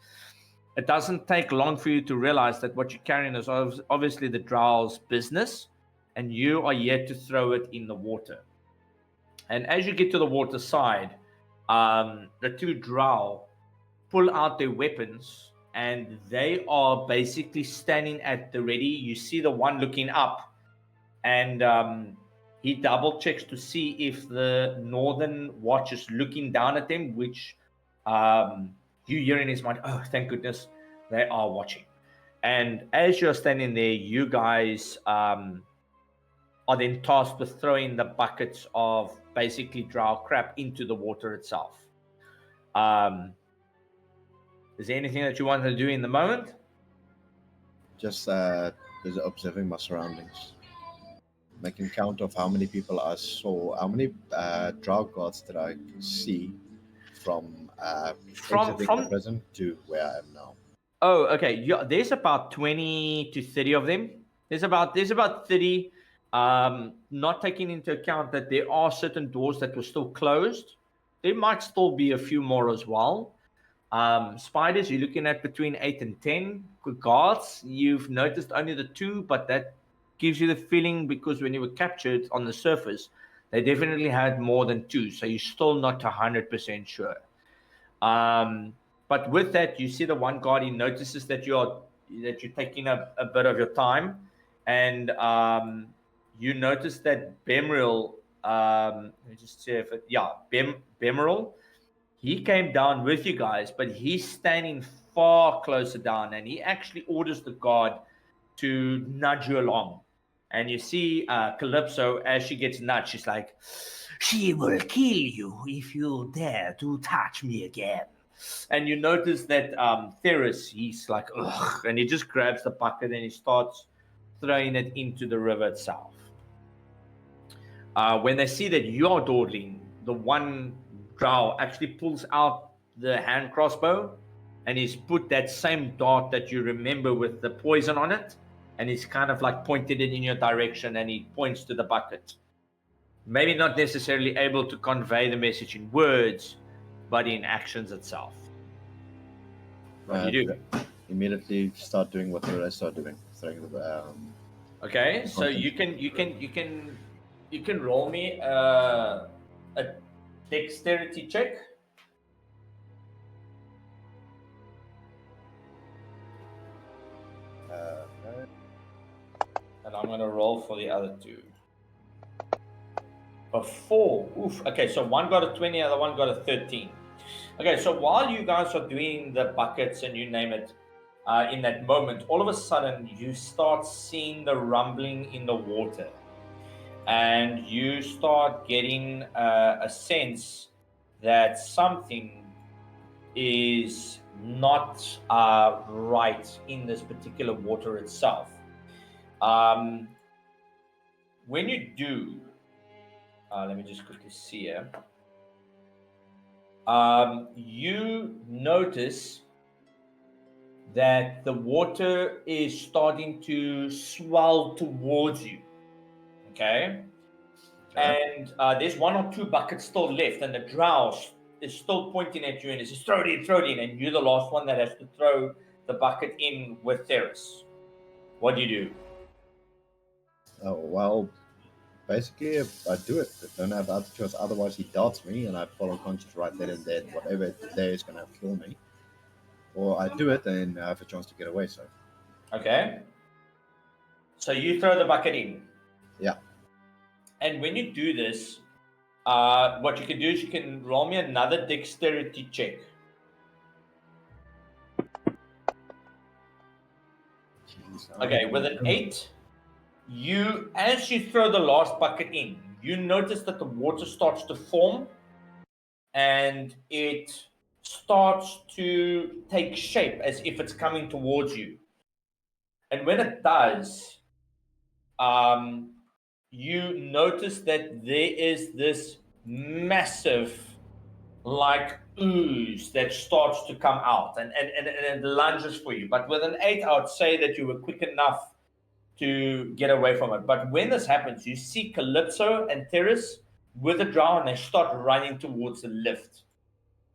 It doesn't take long for you to realize that what you're carrying is obviously the Drow's business, and you are yet to throw it in the water. And as you get to the water side, the 2 Drow pull out their weapons, and they are basically standing at the ready. You see the one looking up, and he double checks to see if the Northern Watch is looking down at them, which you hear in his mind, oh, thank goodness they are watching. And as you're standing there, you guys are then tasked with throwing the buckets of basically Drow crap into the water itself. Is there anything that you want to do in the moment? Just observing my surroundings, making count of how many people I saw, how many Drow guards that I see from exiting the prison to where I am now. Oh, okay. Yeah, there's about 20 to 30 of them. There's about 30. Not taking into account that there are certain doors that were still closed. There might still be a few more as well. Spiders, you're looking at between 8 and 10. Guards, you've noticed only the 2, but that gives you the feeling because when you were captured on the surface, they definitely had more than 2. So you're still not 100% sure. But with that, you see the one guard, he notices that you're taking a bit of your time, and you notice that Bemeril, let me just see if it, yeah, Bemeril, he came down with you guys, but he's standing far closer down, and he actually orders the guard to nudge you along. And you see Calypso, as she gets nudged, she's like, she will kill you if you dare to touch me again. And you notice that Theris, he's like, ugh, and he just grabs the bucket and he starts throwing it into the river itself. When they see that you're dawdling, the one Drow actually pulls out the hand crossbow, and he's put that same dart that you remember with the poison on it, and he's kind of like pointed it in your direction, and he points to the bucket. Maybe not necessarily able to convey the message in words, but in actions itself. What do you do? Immediately start doing what the rest are doing. Throwing the okay, so you can roll me a dexterity check. And I'm gonna roll for the other 2. A 4. Oof. Okay, so one got a 20, other one got a 13. Okay, so while you guys are doing the buckets and you name it, in that moment, all of a sudden you start seeing the rumbling in the water, and you start getting a sense that something is not right in this particular water itself. When you do, let me just quickly see here. You notice that the water is starting to swell towards you. Okay? And there's 1 or 2 buckets still left, and the Drow is still pointing at you and says, throw it in, and you're the last one that has to throw the bucket in with Theris. What do you do? Oh, well, basically, if I do it, I don't have other choice. Otherwise, he darts me, and I fall unconscious right then and there. Whatever there is going to kill me. Or I do it, and I have a chance to get away. So. Okay. So you throw the bucket in. Yeah. And when you do this, what you can do is you can roll me another dexterity check. Jeez, okay, with an 8, as you throw the last bucket in, you notice that the water starts to form, and it starts to take shape as if it's coming towards you. And when it does, you notice that there is this massive, like, ooze that starts to come out and it lunges for you. But with an 8, I would say that you were quick enough to get away from it. But when this happens, you see Calypso and Terrace with a drow and they start running towards the lift.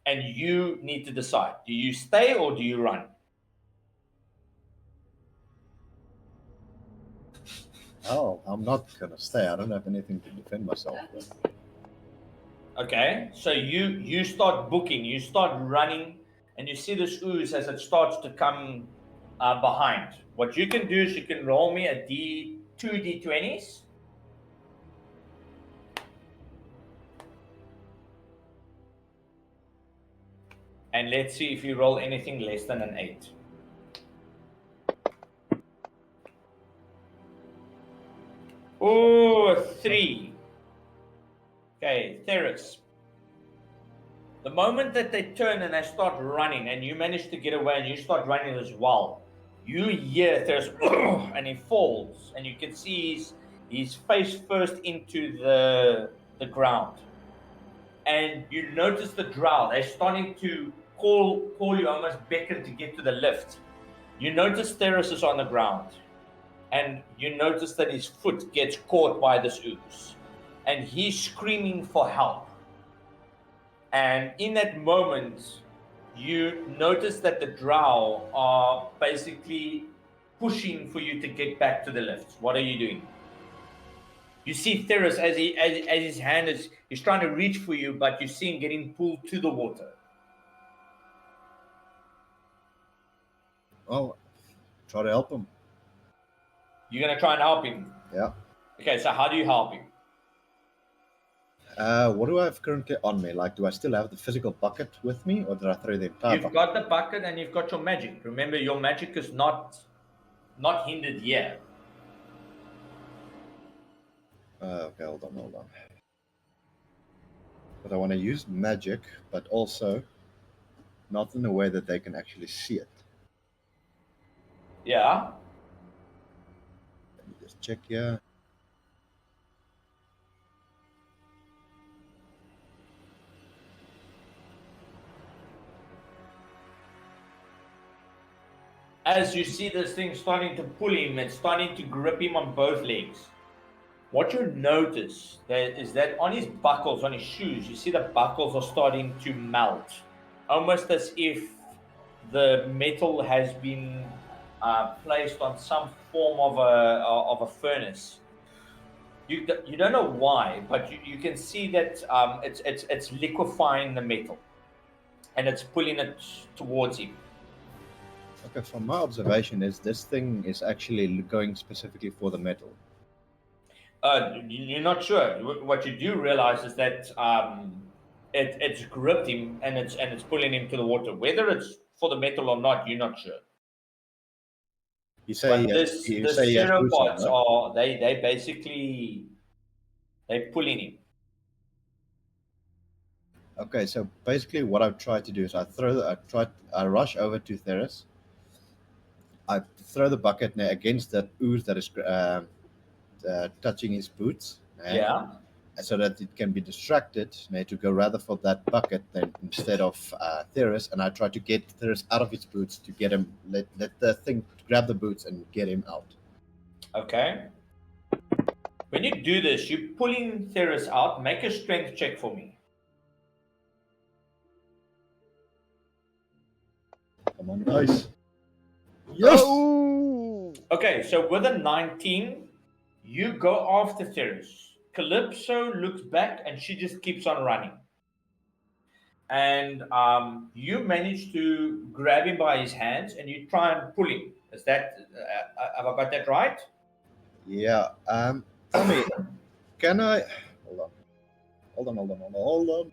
And you need to decide, do you stay or do you run? Oh, I'm not gonna stay. I don't have anything to defend myself with. Okay, so you start booking, you start running, and you see this ooze as it starts to come behind. What you can do is you can roll me a two d20s. And let's see if you roll anything less than an 8. Oh, 3. Okay, Theris. The moment that they turn and they start running, and you manage to get away and you start running as well, you hear Theris, and he falls, and you can see his face first into the ground. And you notice the drow, they're starting to call you, almost beckon to get to the lift. You notice Theris is on the ground, and you notice that his foot gets caught by this ooze, and he's screaming for help. And in that moment, you notice that the drow are basically pushing for you to get back to the lift. What are you doing? You see Theris as his hand he's trying to reach for you, but you see him getting pulled to the water. Well, try to help him. You're gonna try and help him. Yeah. Okay, so how do you help him? What do I have currently on me? Like, do I still have the physical bucket with me, or did I throw the entire You've bucket? got the bucket and you've got your magic. Remember, your magic is not hindered yet. Okay, hold on. But I want to use magic, but also not in a way that they can actually see it. Yeah. Let me just check here. As you see this thing starting to pull him, it's starting to grip him on both legs. What you notice is that on his buckles, on his shoes, you see the buckles are starting to melt, almost as if the metal has been placed on some form of a furnace. You don't know why, but you can see that it's liquefying the metal, and it's pulling it towards him. Okay, from my observation, is this thing is actually going specifically for the metal. You're not sure. What you do realize is that it's gripped him and it's pulling him to the water. Whether it's for the metal or not, you're not sure. You say But he this has boots on, pseudopods right? are they basically they're pulling him. Okay, so basically what I've tried to do is I rush over to Theris. I throw the bucket against that ooze that is touching his boots. Yeah. So that it can be distracted to go rather for that bucket than instead of Theris, and I try to get Theris out of his boots to get him, let the thing grab the boots and get him out. Okay. When you do this, you're pulling Theris out. Make a strength check for me. Come on, guys. Yes! Oh! Okay, so with a 19, you go after Theris. Calypso looks back and she just keeps on running. And you manage to grab him by his hands and you try and pull him. Is that, have I got that right? Yeah. Tell me, can I? Hold on.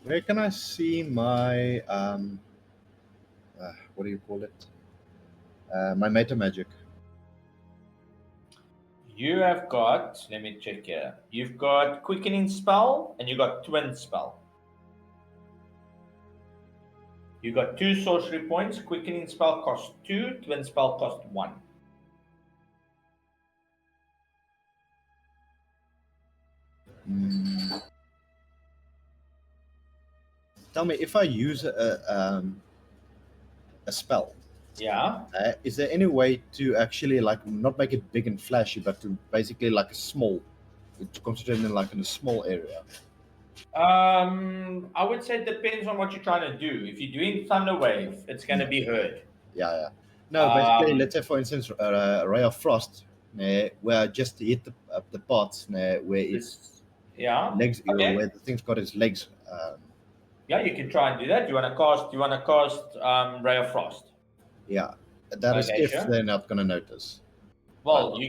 Where can I see my what do you call it? My meta magic. You have got, let me check here. You've got quickening spell and you got twin spell. You got 2 sorcery points. Quickening spell costs 2, twin spell costs 1. Tell me, if I use a spell, Yeah. is there any way to actually like not make it big and flashy, but to basically like a small, to concentrate in like in a small area? I would say it depends on what you're trying to do. If you're doing Thunder Wave, it's going to be heard. Yeah. No, basically, let's say for instance, Ray of Frost, where I just hit the parts where its Yeah. legs, Okay. where the thing's got its legs. Yeah, you can try and do that. Do you want to cast Ray of Frost? Yeah, that is Okay, if sure. they're not gonna notice. Well,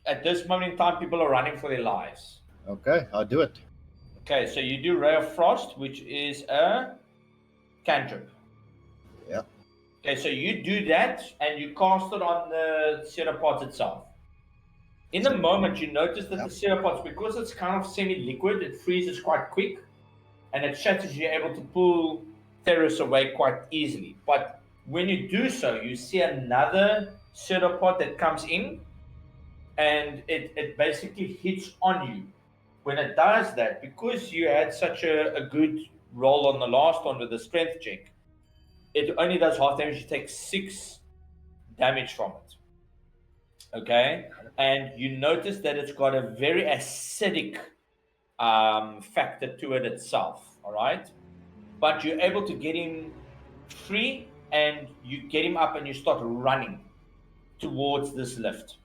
at this moment in time, people are running for their lives. Okay, I'll do it. Okay, so you do Ray of Frost, which is a cantrip. Yeah. Okay, so you do that and you cast it on the pseudopod itself. In the moment, you notice that the pseudopods, because it's kind of semi-liquid, it freezes quite quick, and it shatters. You're able to pull Theris away quite easily. But when you do so, you see another pseudopod that comes in, and it basically hits on you. When it does that, because you had such a good roll on the last one with the strength check, it only does half damage. You take 6 damage from it. Okay, and you notice that it's got a very acidic factor to it itself. All right, but you're able to get him free, and you get him up, and you start running towards this lift.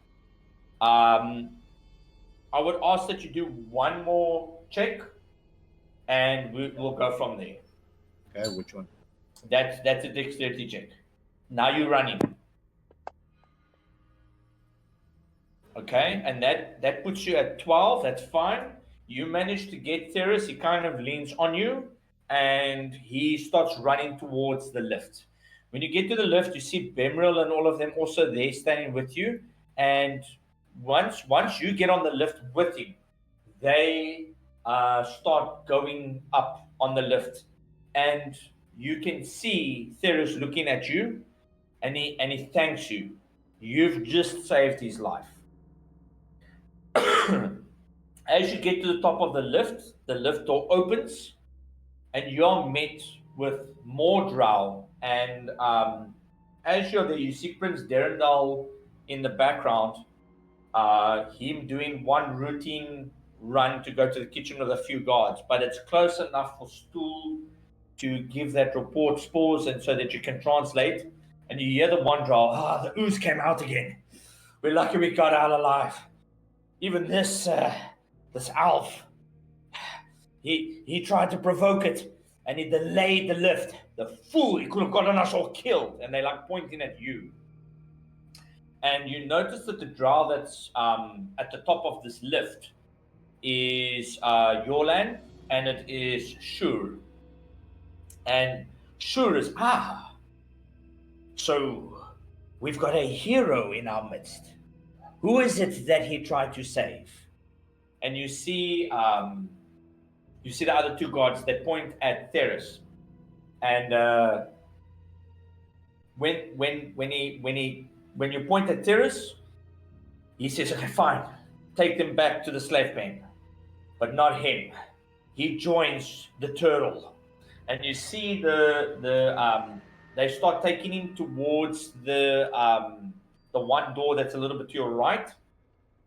I would ask that you do one more check, and we'll go from there. Okay, which one? That's a dexterity check. Now you're running. Okay, and that puts you at 12. That's fine. You manage to get Theris. He kind of leans on you, and he starts running towards the lift. When you get to the lift, you see Bemril and all of them also there standing with you. And once you get on the lift with him, they start going up on the lift, and you can see Theris looking at you, and he thanks you. You've just saved his life. As you get to the top of the lift door opens, and you're met with more drow. And as you're there, you see Prince Derendal in the background, him doing one routine run to go to the kitchen with a few guards, but it's close enough for Stool to give that report spores, and so that you can translate. And you hear the one drow, the ooze came out again. We're lucky we got out alive. Even this elf, he tried to provoke it, and he delayed the lift. The fool, he could have gotten us all killed. And they're like pointing at you. And you notice that the drow that's at the top of this lift is Yorlan, and it is Shur. And Shur is, so we've got a hero in our midst. Who is it that he tried to save? And you see the other 2 guards that point at Theris. And when you point at Theris, he says, "Okay, fine, take them back to the slave pen, but not him. He joins the turtle." And you see they start taking him towards the one door that's a little bit to your right.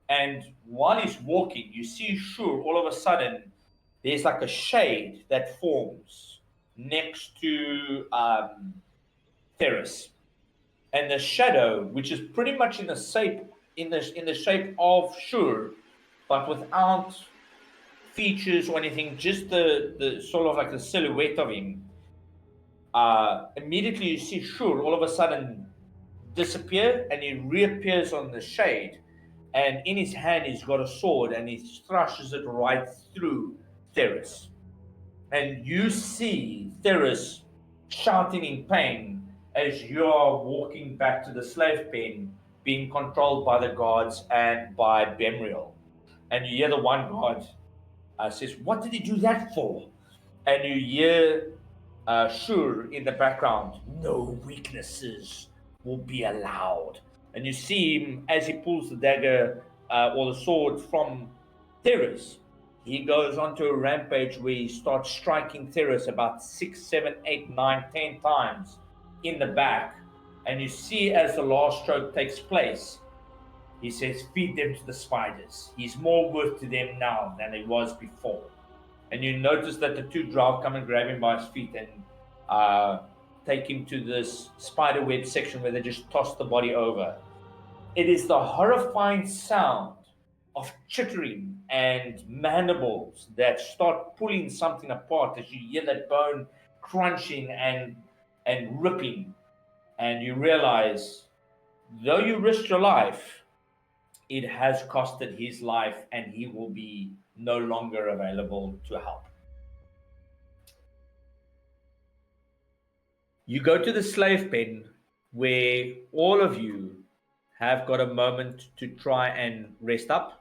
And while he's walking, you see Shur, all of a sudden, there's like a shade that forms next to Theris. And the shadow, which is pretty much in the shape of Shur, but without features or anything, just the sort of like the silhouette of him. Immediately you see Shur all of a sudden disappear, and he reappears on the shade. And in his hand, he's got a sword, and he thrushes it right through Theris. And you see Theris shouting in pain as you're walking back to the slave pen being controlled by the guards and by Bemriel. And you hear the one guard says, "What did he do that for?" And you hear Shur in the background, "No weaknesses will be allowed." And you see him as he pulls the dagger or the sword from Theris. He goes onto a rampage where he starts striking Theris about 6, 7, 8, 9, 10 times in the back. And you see as the last stroke takes place, he says, "Feed them to the spiders. He's more worth to them now than he was before." And you notice that the two drow come and grab him by his feet and take him to this spider web section where they just toss the body over. It is the horrifying sound of chittering and mandibles that start pulling something apart as you hear that bone crunching and ripping, and you realize, though you risked your life, it has costed his life, and he will be no longer available to help. You go to the slave pen where all of you have got a moment to try and rest up.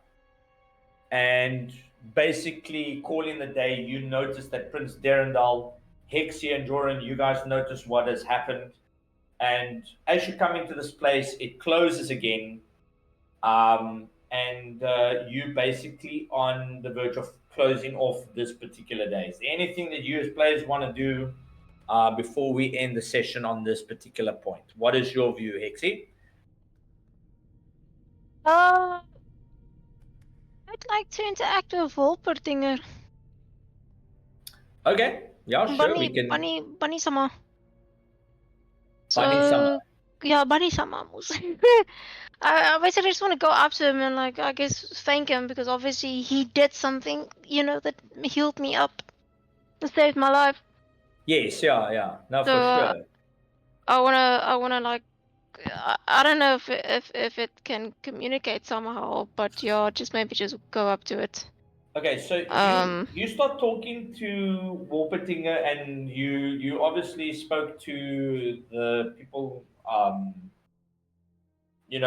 And basically, calling the day, you notice that Prince Derendal, Hexie, and Joran, you guys notice what has happened. And as you come into this place, it closes again. And you basically on the verge of closing off this particular day. Is there anything that you as players want to do before we end the session on this particular point? What is your view, Hexie? I'd like to interact with Wolpertinger. Okay, yeah, sure, we can. Bunny sama. Bunny Sama. Yeah, Bunny sama. I basically just want to go up to him and like I guess thank him because obviously he did something, that healed me up and saved my life. Yes, yeah, no, So, for sure. I wanna like I don't know if it can communicate somehow, but yeah, maybe just go up to it. Okay, so you start talking to Wolpertinger, and you obviously spoke to the people,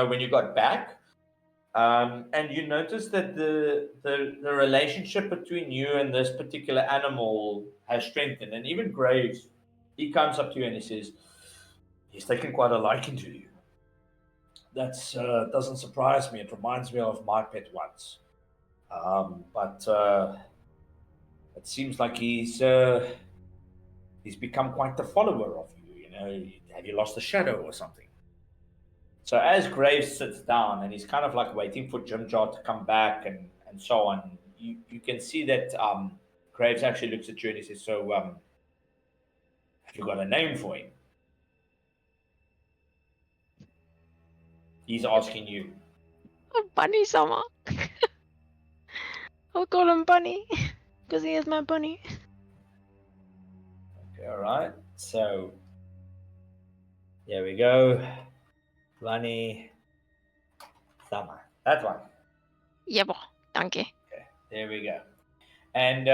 when you got back, and you notice that the relationship between you and this particular animal has strengthened, and even Graves, he comes up to you and he says, "He's taken quite a liking to you. That doesn't surprise me. It reminds me of my pet once. But it seems like he's become quite the follower of you. Have you lost a shadow or something?" So as Graves sits down and he's kind of like waiting for Jim Jar to come back and so on, you can see that Graves actually looks at you and he says, "So have you got a name for him?" He's asking you. Bunny sama. I'll call him Bunny because he is my bunny. Okay, all right. So here we go. Bunny Sama. That one. Yeah, boh. Thank you. Okay, there we go. And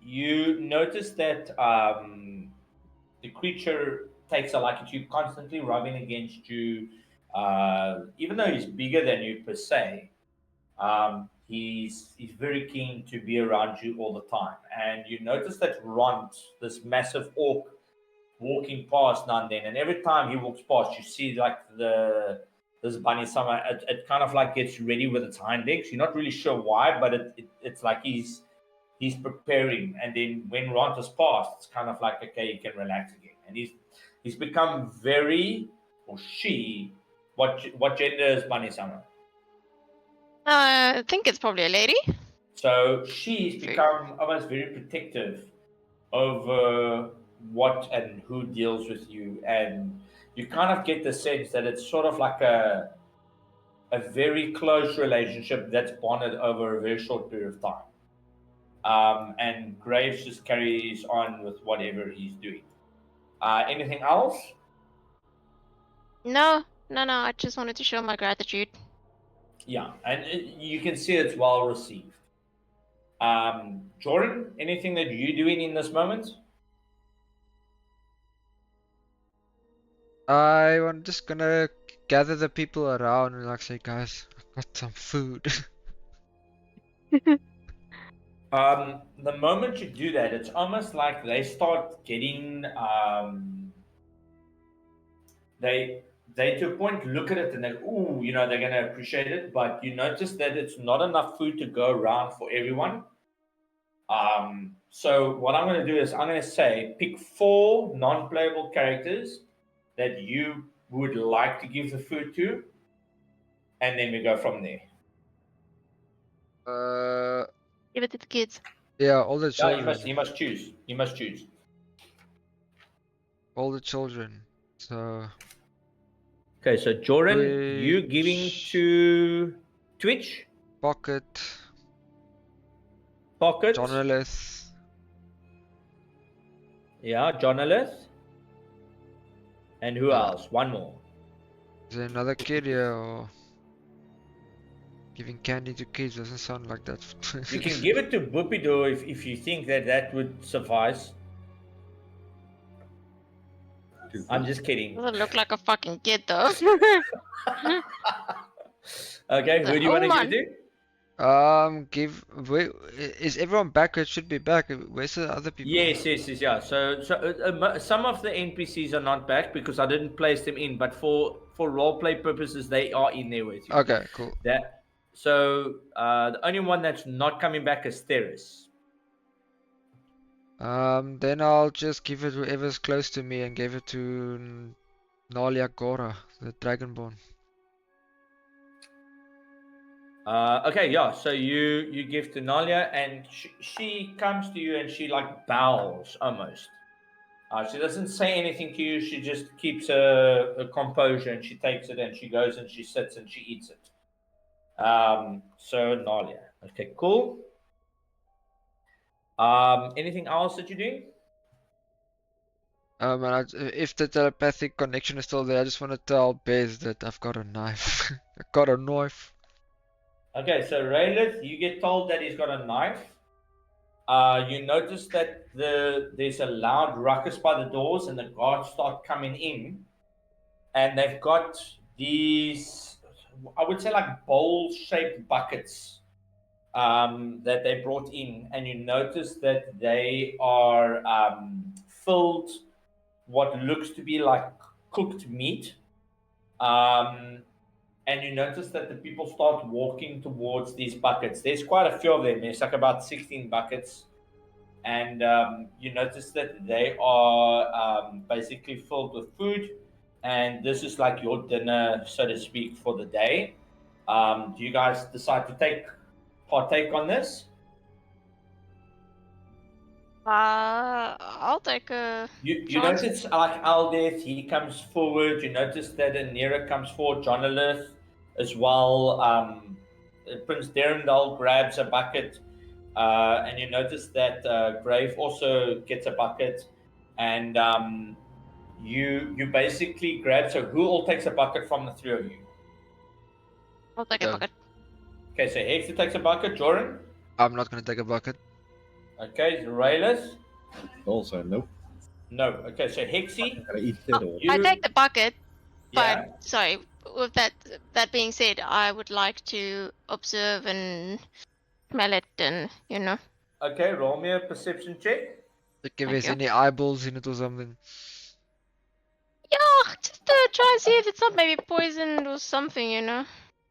you notice that the creature takes a liking to you, constantly rubbing against you. Even though he's bigger than you per se, he's very keen to be around you all the time. And you notice that Ront, this massive orc, walking past now and then, and every time he walks past, you see like this bunny summer. It kind of like gets ready with its hind legs. You're not really sure why, but it's like he's preparing. And then when Ront is past, it's kind of like, okay, you can relax again. And he's become very, or she. What gender is Bunny Summer? I think it's probably a lady. So she's become almost very protective over what and who deals with you, and you kind of get the sense that it's sort of like a very close relationship that's bonded over a very short period of time. And Graves just carries on with whatever he's doing. Anything else? No. I just wanted to show my gratitude. Yeah, and you can see it's well received. Jordan, anything that you're doing in this moment? I'm just gonna gather the people around and like say, guys, I've got some food. The moment you do that, it's almost like they start getting they to a point look at it and they, ooh, you know, they're gonna appreciate it, but you notice that it's not enough food to go around for everyone. So what I'm gonna do is I'm gonna say pick 4 non-playable characters that you would like to give the food to, and then we go from there. Give it to the kids. Yeah, all the Yeah, children. you must choose. You must choose. All the children. So Okay, so Jordan, you giving Twitch, to Twitch, Pocket, Pocket, Journalist. yeah, Journalist, and who else? One more. Is there another kid here or giving candy to kids doesn't sound like that. You can give it to Bupido if you think that that would suffice. I'm just kidding. Doesn't look like a fucking kid though. Okay, who do you want to give it to? Wait, is everyone back? It should be back. Where's the other people? Yes, yeah. So some of the NPCs are not back because I didn't place them in, but for role play purposes, they are in there with you. Okay, cool. So the only one that's not coming back is Theris. Then I'll just give it whoever's close to me and give it to Nalia Gora, the Dragonborn. Okay, yeah. So you give to Nalia, and she comes to you and she like bows almost. She doesn't say anything to you. She just keeps her composure and she takes it and she goes and she sits and she eats it. So Nalia. Okay, cool. Anything else that you're doing? And if the telepathic connection is still there, I just want to tell Bez that I've got a knife. I got a knife. Okay, so Raylith, you get told that he's got a knife. You notice that there's a loud ruckus by the doors and the guards start coming in. And they've got these, I would say, like bowl-shaped buckets that they brought in. And you notice that they are filled what looks to be like cooked meat. And you notice that the people start walking towards these buckets. There's quite a few of them. There's like about 16 buckets. And you notice that they are basically filled with food. And this is like your dinner, so to speak, for the day. Do you guys decide to partake on this? I'll take a. You chance. notice like Aldeth, he comes forward. You notice that Anira comes forward, Jonalith as well. Prince Derendal grabs a bucket, and you notice that Grave also gets a bucket, and you basically grab. So who all takes a bucket from the 3 of you? I'll take a bucket. Okay, so Hexer takes a bucket. Joran? I'm not gonna take a bucket. Okay, Raylith? Also, nope. No. Okay, so Hexy? Gotta eat it or I take the bucket, but Yeah. sorry. With that being said, I would like to observe and smell it, and Okay, roll me a perception check. Like if Thank there's you. any eyeballs in it or something. Yeah, just try and see if it's not maybe poisoned or something.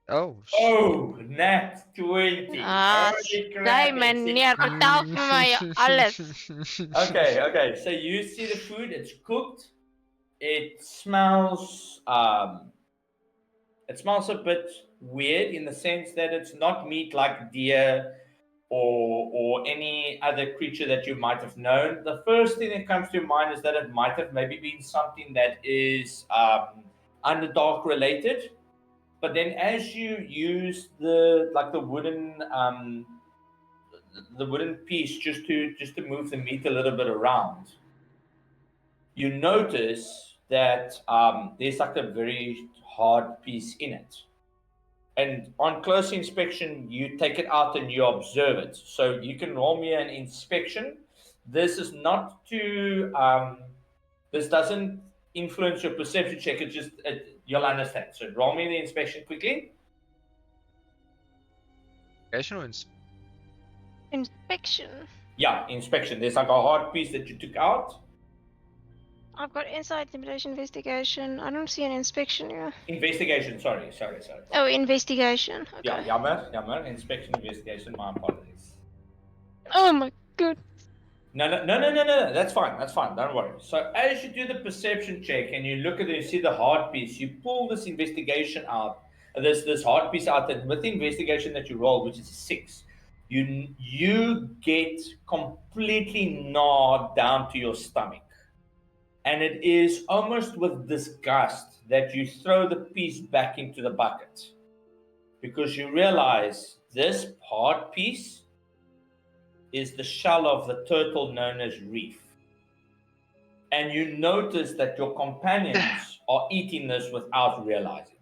Oh, shit. Oh, nat 20. Holy crap, Sky Hexy. meneer, vertel vir my alles. Okay. So you see the food, it's cooked. It smells a bit weird in the sense that it's not meat like deer or any other creature that you might have known. The first thing that comes to mind is that it might have maybe been something that is Underdark related. But then as you use the wooden piece just to move the meat a little bit around, you notice that there's like a very hard piece in it. And on close inspection, you take it out and you observe it. So you can roll me an inspection. This is not to this doesn't influence your perception check. It you'll understand. So roll me the inspection quickly. Occasional ins- Inspection. Yeah, inspection. There's like a hard piece that you took out. I've got insight, intimidation, investigation. I don't see an inspection here. Investigation. Sorry. Oh, investigation. Okay. Yeah, jammer. Inspection, investigation. My apologies. Oh my god. No. That's fine. Don't worry. So as you do the perception check and you look at it, you see the hard piece. You pull this investigation out, this hard piece out, and with the investigation that you roll, which is a 6, you get completely gnawed down to your stomach, and it is almost with disgust that you throw the piece back into the bucket because you realize this hard piece is the shell of the turtle known as reef. And you notice that your companions are eating this without realizing.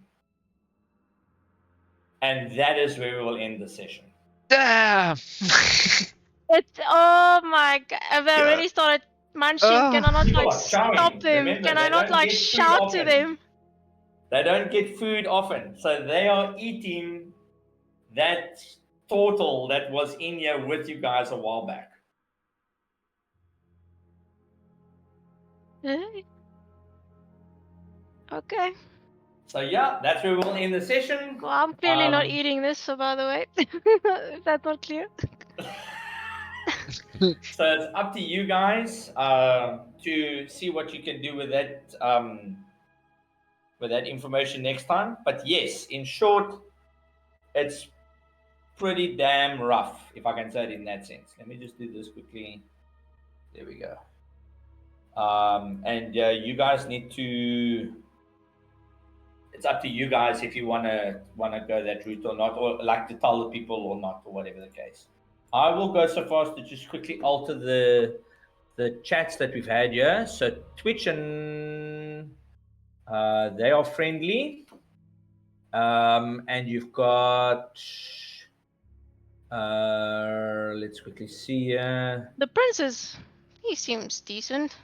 And that is where we will end the session. Damn! It's oh my god. I've already started munching. Can I not People like are chowing. stop them? Remember, Can they I not don't like get food shout to often. them? They don't get food often. So they are eating that turtle that was in here with you guys a while back. Okay. So yeah, that's where we'll end the session. Well, I'm clearly not Um, eating this, so by the way, if that's not clear. So it's up to you guys to see what you can do with that information next time. But yes, in short, it's pretty damn rough, if I can say it in that sense. Let me just do this quickly. There we go. And you guys need to. It's up to you guys if you wanna go that route or not, or like to tell the people or not, or whatever the case. I will go so far as to just quickly alter the chats that we've had here. So Twitch and they are friendly, and you've got. Let's quickly see here. The princess, he seems decent.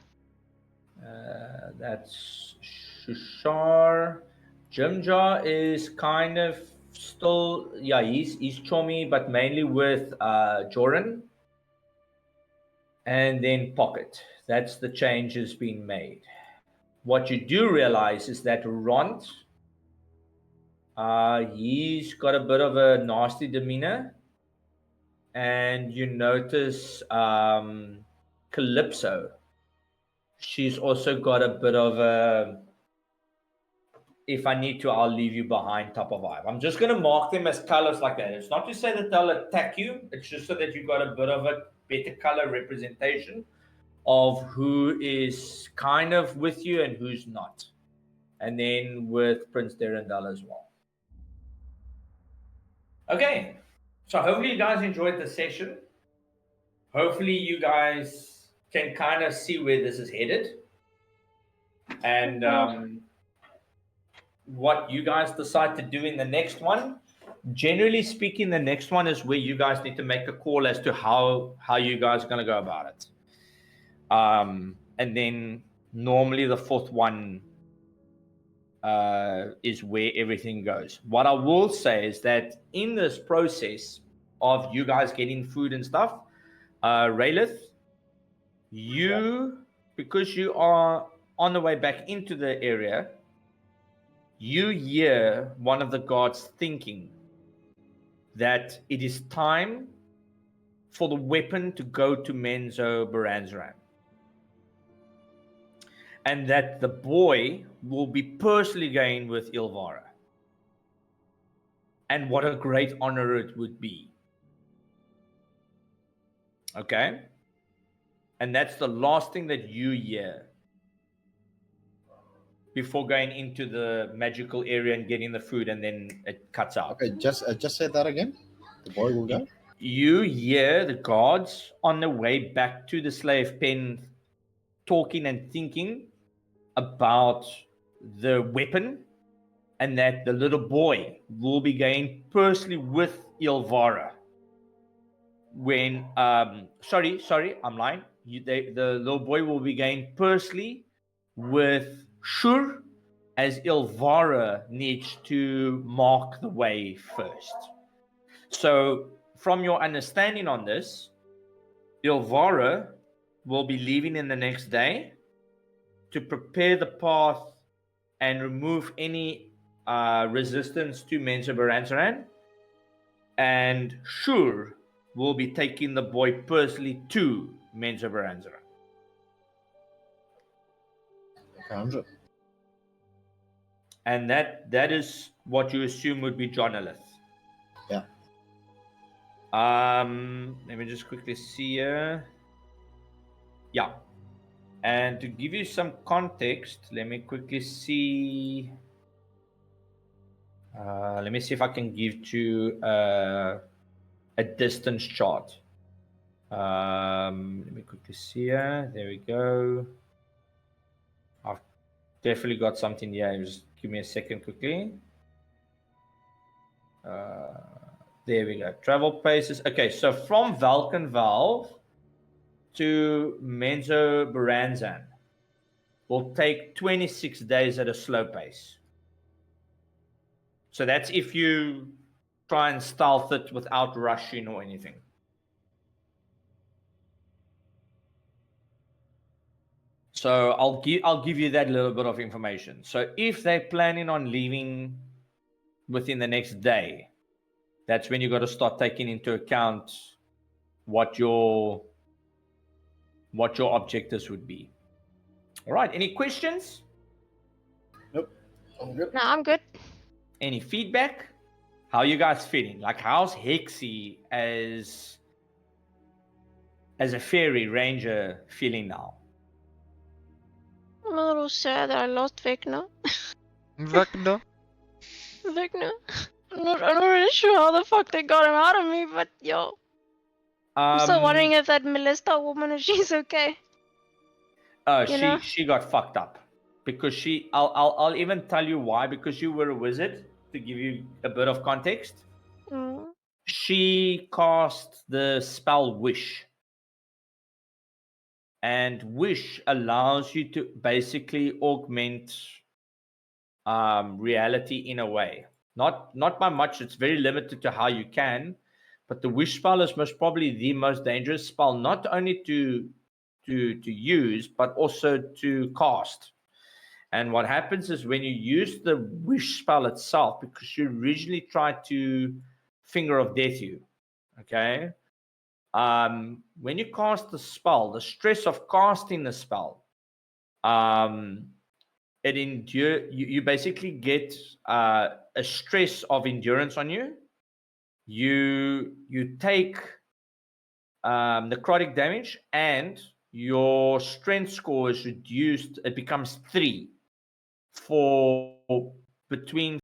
That's Shushar. Jimjar is kind of still, yeah, he's chummy, but mainly with Joran. And then Pocket. That's the changes being made. What you do realize is that Ront, he's got a bit of a nasty demeanor. And you notice Calypso. She's also got a bit of a, if I need to, I'll leave you behind type of vibe. I'm just going to mark them as colors like that. It's not to say that they'll attack you. It's just so that you've got a bit of a better color representation of who is kind of with you and who's not. And then with Prince Derendal as well. Okay. So hopefully you guys enjoyed the session. Hopefully you guys can kind of see where this is headed. And what you guys decide to do in the next one. Generally speaking, the next one is where you guys need to make a call as to how you guys are going to go about it. And then normally the fourth one is where everything goes. What I will say is that in this process of you guys getting food and stuff, Raylith, because you are on the way back into the area, you hear one of the guards thinking that it is time for the weapon to go to Menzo Baranzran. And that the boy will be personally going with Ilvara. And what a great honor it would be. Okay? And that's the last thing that you hear before going into the magical area and getting the food, and then it cuts out. Okay, just say that again. The boy will go. You hear the guards on the way back to the slave pen talking and thinking about the weapon, and that the little boy will be going personally with Ilvara. When sorry, I'm lying. The little boy will be going personally with Shur as Ilvara needs to mark the way first. So, from your understanding on this, Ilvara will be leaving in the next day to prepare the path and remove any resistance to Mensa Baransaran. And Shur will be taking the boy personally to Mensa Baransaran. 100. And that is what you assume would be Jonalith. Yeah. Let me just quickly see here. Yeah. And to give you some context, let me quickly see. Let me see if I can give you a distance chart. Let me quickly see here. There we go. I've definitely got something here. Just give me a second quickly. There we go. Travel paces. Okay, so from Valkenvalve to Menzo Baranzan will take 26 days at a slow pace. So that's if you try and stealth it without rushing or anything. So I'll give you that little bit of information. So if they're planning on leaving within the next day, that's when you got to start taking into account what your objectives would be. All right. Any questions? Nope. I'm good. No, I'm good. Any feedback? How you guys feeling? Like, how's Hexy as a fairy ranger feeling now? I'm a little sad that I lost Vecna. Vecna. Vecna. I'm not really sure how the fuck they got him out of me, but yo. I'm still wondering if that Melissa woman, if she's okay. She got fucked up because I'll even tell you why, because you were a wizard, to give you a bit of context. Mm. She cast the spell Wish. And Wish allows you to basically augment reality in a way. Not by much, it's very limited to how you can, but the Wish spell is most probably the most dangerous spell, not only to use, but also to cast. And what happens is when you use the Wish spell itself, because you originally tried to Finger of Death you, okay? When you cast the spell, the stress of casting the spell, you basically get a stress of endurance on you. You take necrotic damage, and your strength score is reduced. It becomes 3 for between